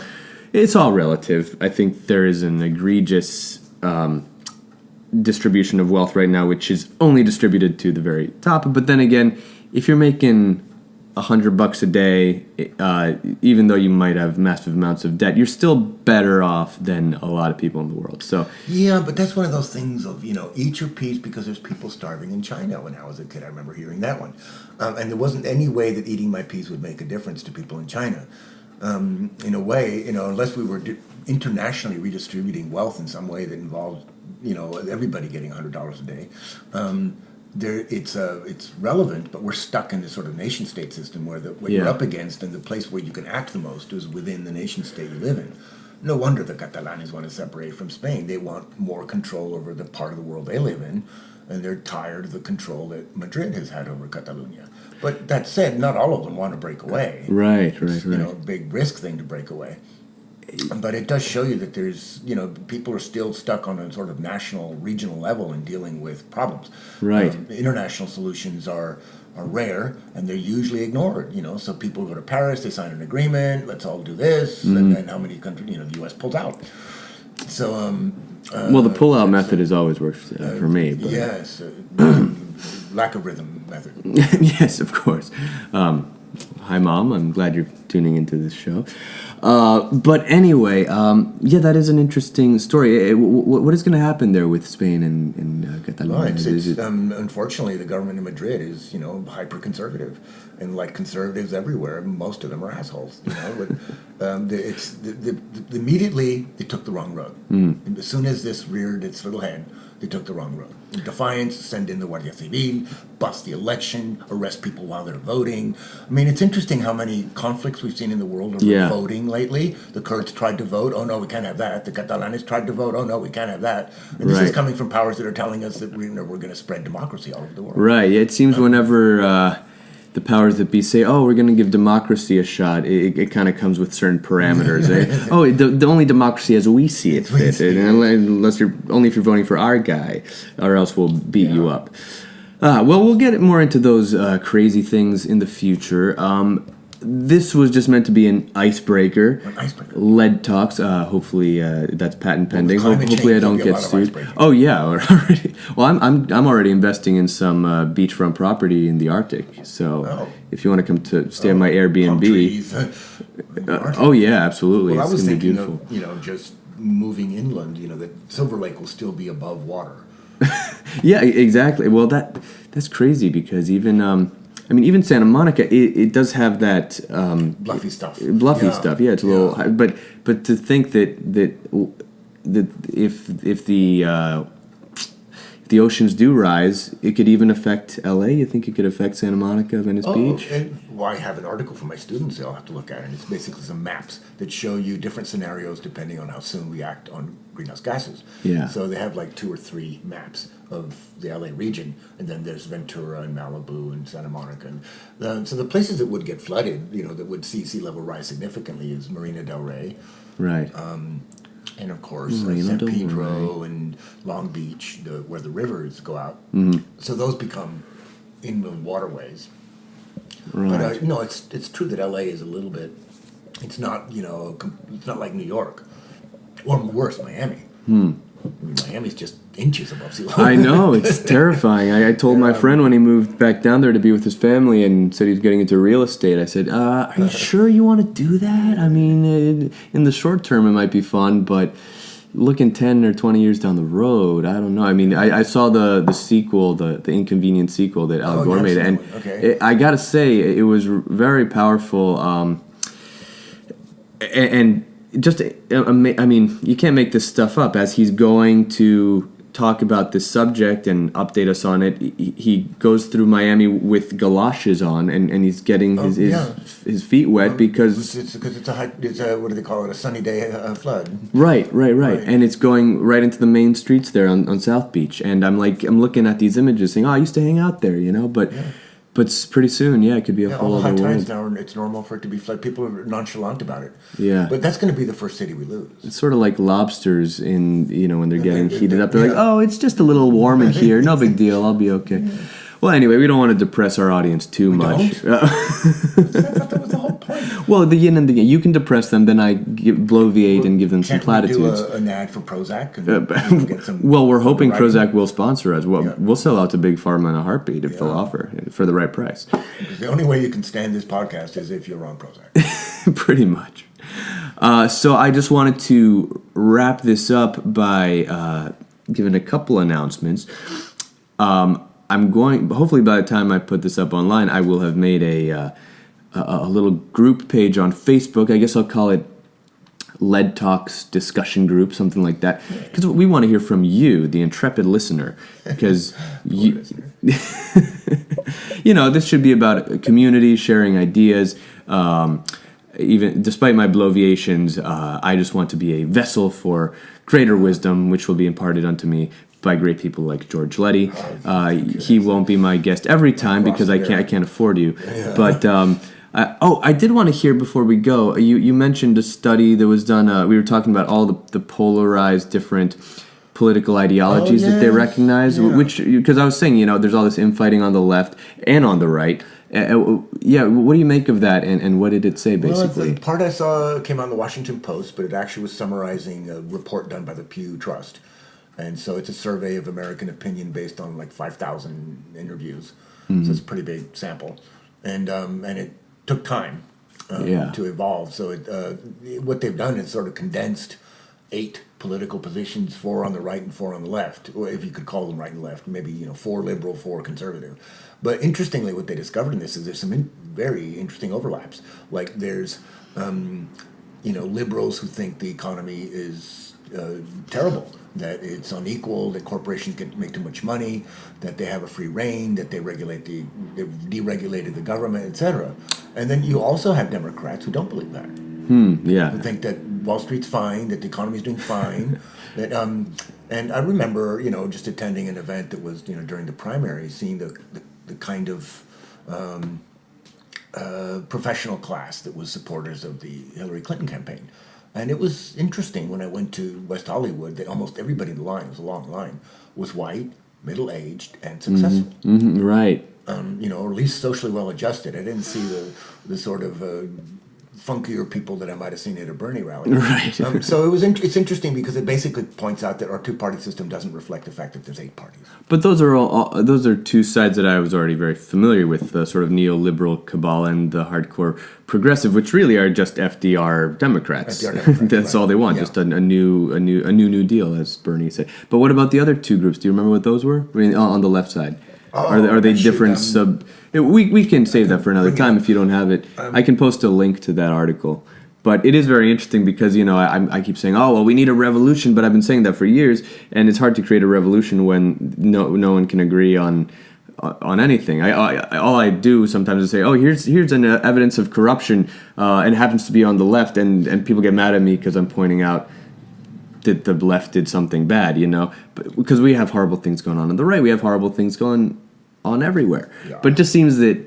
it's all relative. I think there is an egregious distribution of wealth right now, which is only distributed to the very top. But then again, if you're making $100 a day, even though you might have massive amounts of debt, you're still better off than a lot of people in the world. So Yeah, but that's one of those things of, eat your peas because there's people starving in China. When I was a kid, I remember hearing that one. And there wasn't any way that eating my peas would make a difference to people in China. In a way, unless we were internationally redistributing wealth in some way that involved, everybody getting $100 a day. It's relevant, but we're stuck in this sort of nation state system where what you're up against and the place where you can act the most is within the nation state you live in. No wonder the Catalans want to separate from Spain. They want more control over the part of the world they live in, and they're tired of the control that Madrid has had over Catalonia. But that said, not all of them want to break away. Right. It's, a big risk thing to break away. But it does show you that there's, people are still stuck on a sort of national, regional level in dealing with problems. Right. International solutions are rare, and they're usually ignored, So people go to Paris, they sign an agreement, let's all do this, and then how many countries, the U.S. pulls out. So, well, the pull-out method has always worked for me. But. Yes. Lack of rhythm method. Yes, of course. Hi, Mom. I'm glad you're tuning into this show. But anyway, that is an interesting story. What is going to happen there with Spain and Catalonia? Unfortunately, the government in Madrid is, hyper-conservative. And like conservatives everywhere, most of them are assholes. But immediately, they took the wrong road. And as soon as this reared its little head, they took the wrong road. In defiance, send in the Guardia Civil, bust the election, arrest people while they're voting. I mean, it's interesting how many conflicts we've seen in the world over voting lately. The Kurds tried to vote. Oh, no, we can't have that. The Catalans tried to vote. Oh, no, we can't have that. And this is coming from powers that are telling us that we're going to spread democracy all over the world. Right. Yeah, it seems whenever the powers that be say, "Oh, we're going to give democracy a shot," it kind of comes with certain parameters. Oh, the only democracy as we see it fit, unless only if you're voting for our guy, or else we'll beat you up. Well, we'll get more into those crazy things in the future. This was just meant to be an icebreaker. An icebreaker. Lead talks. Hopefully, that's patent pending. Hopefully, I don't get sued. Oh yeah, already. Well, I'm already investing in some beachfront property in the Arctic. So if you want to come to stay at my Airbnb. Oh yeah, absolutely. Well, it's I was thinking of just moving inland. That Silver Lake will still be above water. Yeah, exactly. Well, that's crazy because even Santa Monica, it does have that bluffy stuff. Stuff, yeah. It's a little, high, but to think that if the oceans do rise, it could even affect L.A. You think it could affect Santa Monica, Venice Beach? I have an article for my students I'll have to look at, and it's basically some maps that show you different scenarios depending on how soon we act on greenhouse gases. Yeah. So they have like 2 or 3 maps of the LA region, and then there's Ventura and Malibu and Santa Monica. And so the places that would get flooded, that would see sea level rise significantly is Marina del Rey. Right. And of course, San Pedro and Long Beach, where the rivers go out. Mm-hmm. So those become inland waterways. Right. But it's true that LA is a little bit. It's not it's not like New York, or worse, Miami. Miami's just inches above sea level. I know, it's terrifying. I told my friend when he moved back down there to be with his family and said he was getting into real estate, I said, are you sure you want to do that? I mean, in the short term it might be fun, but looking 10 or 20 years down the road, I don't know. I mean, I saw the sequel, the Inconvenient sequel that Al Gore made, and I gotta say, it was very powerful, and just, I mean, you can't make this stuff up. As he's going to talk about this subject and update us on it, he goes through Miami with galoshes on, and he's getting his feet wet because it's a what do they call it, a sunny day flood. Right, and it's going right into the main streets there on South Beach, and I'm looking at these images saying, I used to hang out there, But pretty soon, it could be a whole other world. All the high tides now, it's normal for it to be flooded. People are nonchalant about it. Yeah. But that's going to be the first city we lose. It's sort of like lobsters when they're getting heated up. They're like, oh, it's just a little warm in here. No big deal. I'll be okay. Well, anyway, we don't want to depress our audience too much. I thought that was the whole point. Well, the yin and the yang. You can depress them, then I bloviate and give them some Can't platitudes. we do an ad for Prozac? And get some Well, we're hoping right- Prozac will sponsor us. Well, Yeah. we'll sell out to Big Pharma in a heartbeat if they'll offer for the right price. Because the only way you can stand this podcast is if you're on Prozac. Pretty much. So I just wanted to wrap this up by giving a couple announcements. Hopefully by the time I put this up online, I will have made a little group page on Facebook. I guess I'll call it Lead Talks Discussion Group, something like that. Because we want to hear from you, the intrepid listener. Because this should be about a community, sharing ideas. Even despite my bloviations, I just want to be a vessel for greater wisdom, which will be imparted unto me by great people like George Letty. He won't be my guest every time because I can't afford you. Yeah. But I did want to hear before we go. You mentioned a study that was done. We were talking about all the polarized different political ideologies that they recognize. Which, because I was saying, there's all this infighting on the left and on the right. What do you make of that, and what did it say, basically? Well, the part I saw came on the Washington Post, but it actually was summarizing a report done by the Pew Trust. And so it's a survey of American opinion based on like 5,000 interviews. Mm-hmm. So it's a pretty big sample. And it took time to evolve. So what they've done is sort of condensed 8 political positions, 4 on the right and 4 on the left, or if you could call them right and left, maybe 4 liberal, 4 conservative. But interestingly, what they discovered in this is there's some very interesting overlaps. Like there's, liberals who think the economy is terrible, that it's unequal, that corporations can make too much money, that they have a free reign, that they've deregulated the government, etc. And then you also have Democrats who don't believe that. Who think that Wall Street's fine, that the economy's doing fine. That and I remember, just attending an event that was, during the primary, seeing the kind of professional class that was supporters of the Hillary Clinton campaign. And it was interesting when I went to West Hollywood that almost everybody in the line, it was a long line, was white, middle-aged, and successful. Mm-hmm. Right. Or at least socially well-adjusted. I didn't see the sort of funkier people that I might have seen at a Bernie rally. Right. So it's interesting because it basically points out that our 2-party system doesn't reflect the fact that there's 8 parties. But those are 2 sides that I was already very familiar with, the sort of neoliberal cabal and the hardcore progressive, which really are just FDR Democrats. That's all they want, just a new deal, as Bernie said. But what about the other 2 groups? Do you remember what those were? I mean, on the left side. Are they different sub? We can save that for another time if you don't have it. I can post a link to that article. But it is very interesting because, I keep saying, we need a revolution, but I've been saying that for years, and it's hard to create a revolution when no one can agree on anything. All I do sometimes is say, here's an evidence of corruption, and it happens to be on the left, and people get mad at me because I'm pointing out that the left did something bad, but because we have horrible things going on the right, we have horrible things going on everywhere. Yeah. But it just seems that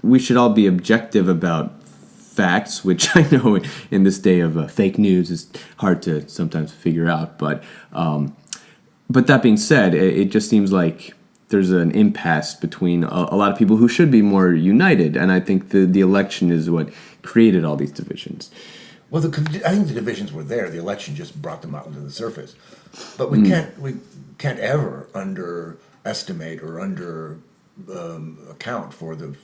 we should all be objective about facts, which I know in this day of fake news is hard to sometimes figure out. But that being said, it just seems like there's an impasse between a lot of people who should be more united, and I think the election is what created all these divisions. Well, I think the divisions were there. The election just brought them out into the surface. But we can't ever underestimate or account for the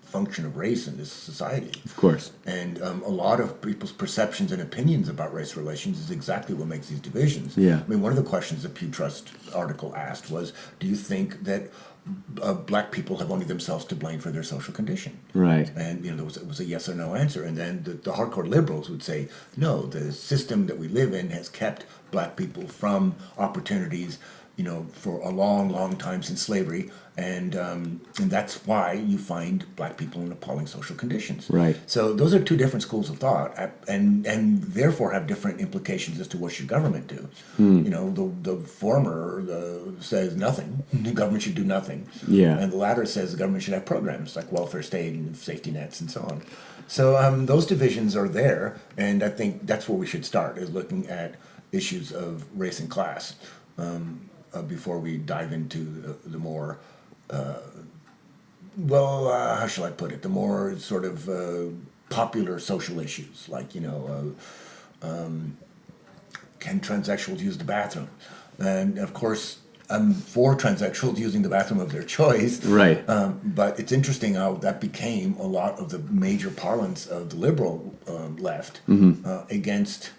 function of race in this society. Of course. And a lot of people's perceptions and opinions about race relations is exactly what makes these divisions. Yeah. I mean, one of the questions the Pew Trust article asked was, do you think that black people have only themselves to blame for their social condition? Right. And it was a yes or no answer. And then the hardcore liberals would say, no, the system that we live in has kept black people from opportunities, for a long, long time since slavery, and that's why you find black people in appalling social conditions. Right. So those are 2 different schools of thought, and therefore have different implications as to what should government do. The former says nothing. The government should do nothing. Yeah. And the latter says the government should have programs like welfare state and safety nets and so on. So those divisions are there, and I think that's where we should start, is looking at issues of race and class. Before we dive into the more well, how shall I put it? The more sort of popular social issues, like can transsexuals use the bathroom? And of course, I'm for transsexuals using the bathroom of their choice. Right. But it's interesting how that became a lot of the major parlance of the liberal left against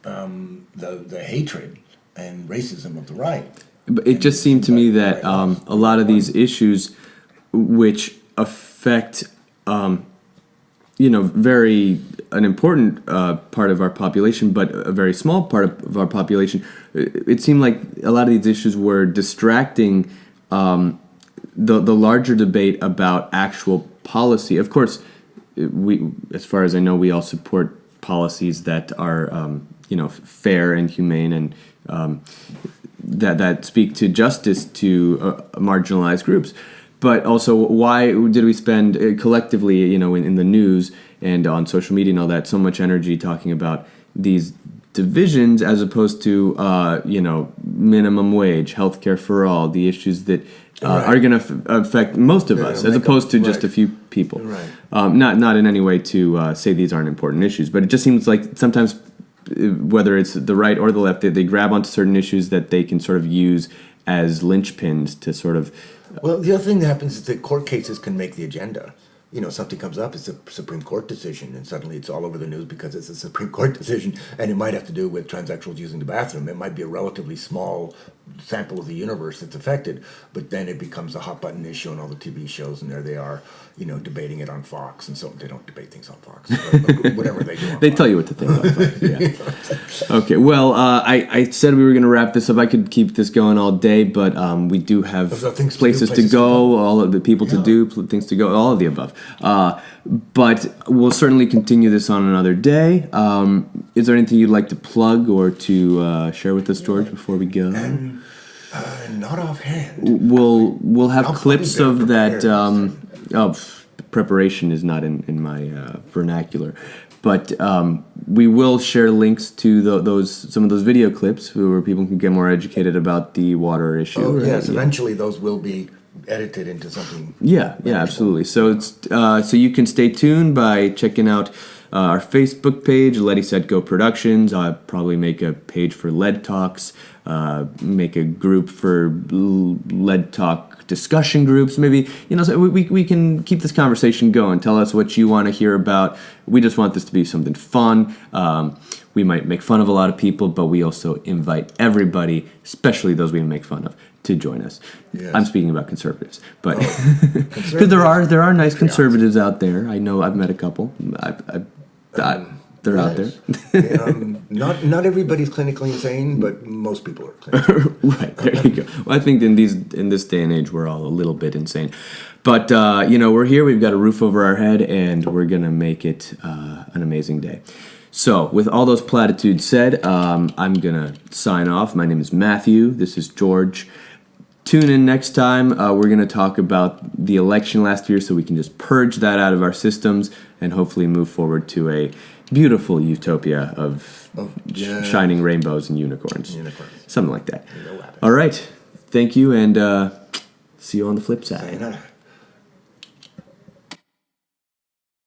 the hatred and racism of the right. But it just seemed to me that a lot of these issues, which affect, very an important part of our population, but a very small part of our population, it seemed like a lot of these issues were distracting the larger debate about actual policy. Of course, we, as far as I know, we all support policies that are, fair and humane and that speak to justice to marginalized groups. But also, why did we spend collectively, in the news and on social media and all that, so much energy talking about these divisions as opposed to, minimum wage, healthcare for all, the issues that are going to affect most of us, as opposed to just a few people. Right. Not in any way to say these aren't important issues, but it just seems like sometimes, whether it's the right or the left, they grab onto certain issues that they can sort of use as linchpins to sort of. Well, the other thing that happens is that court cases can make the agenda. Something comes up, it's a Supreme Court decision, and suddenly it's all over the news because it's a Supreme Court decision, and it might have to do with transsexuals using the bathroom. It might be a relatively small sample of the universe that's affected, but then it becomes a hot button issue on all the TV shows, and there they are, debating it on Fox, and so they don't debate things on Fox, but whatever they do. They tell you what to think about Fox, yeah. Okay, well, I said we were going to wrap this up. I could keep this going all day, but we do have places to go, all of the people to do, things to go, all of the above. But we'll certainly continue this on another day. Is there anything you'd like to plug or to share with us, George, before we go? Not offhand. We'll have clips of that. Preparation is not in my vernacular, but we will share links to some of those video clips where people can get more educated about the water issue. Oh, right? yes, eventually those will be edited into something. Yeah, absolutely. So it's so you can stay tuned by checking out our Facebook page, Letty Set Go Productions. I'll probably make a page for Lead Talks, make a group for Lead Talk discussion groups. Maybe, so we can keep this conversation going. Tell us what you want to hear about. We just want this to be something fun. We might make fun of a lot of people, but we also invite everybody, especially those we make fun of, to join us. Yes. I'm speaking about conservatives, but because there are nice conservatives out there. I know I've met a couple. They're out there. Not everybody's clinically insane, but most people are clinically Right, there you go. Well, I think in this day and age, we're all a little bit insane. But, we're here. We've got a roof over our head, and we're going to make it an amazing day. So, with all those platitudes said, I'm going to sign off. My name is Matthew. This is George. Tune in next time. We're going to talk about the election last year so we can just purge that out of our systems and hopefully move forward to a beautiful utopia of shining rainbows and unicorns. Something like that. All right. Thank you, and see you on the flip side. Sayonara.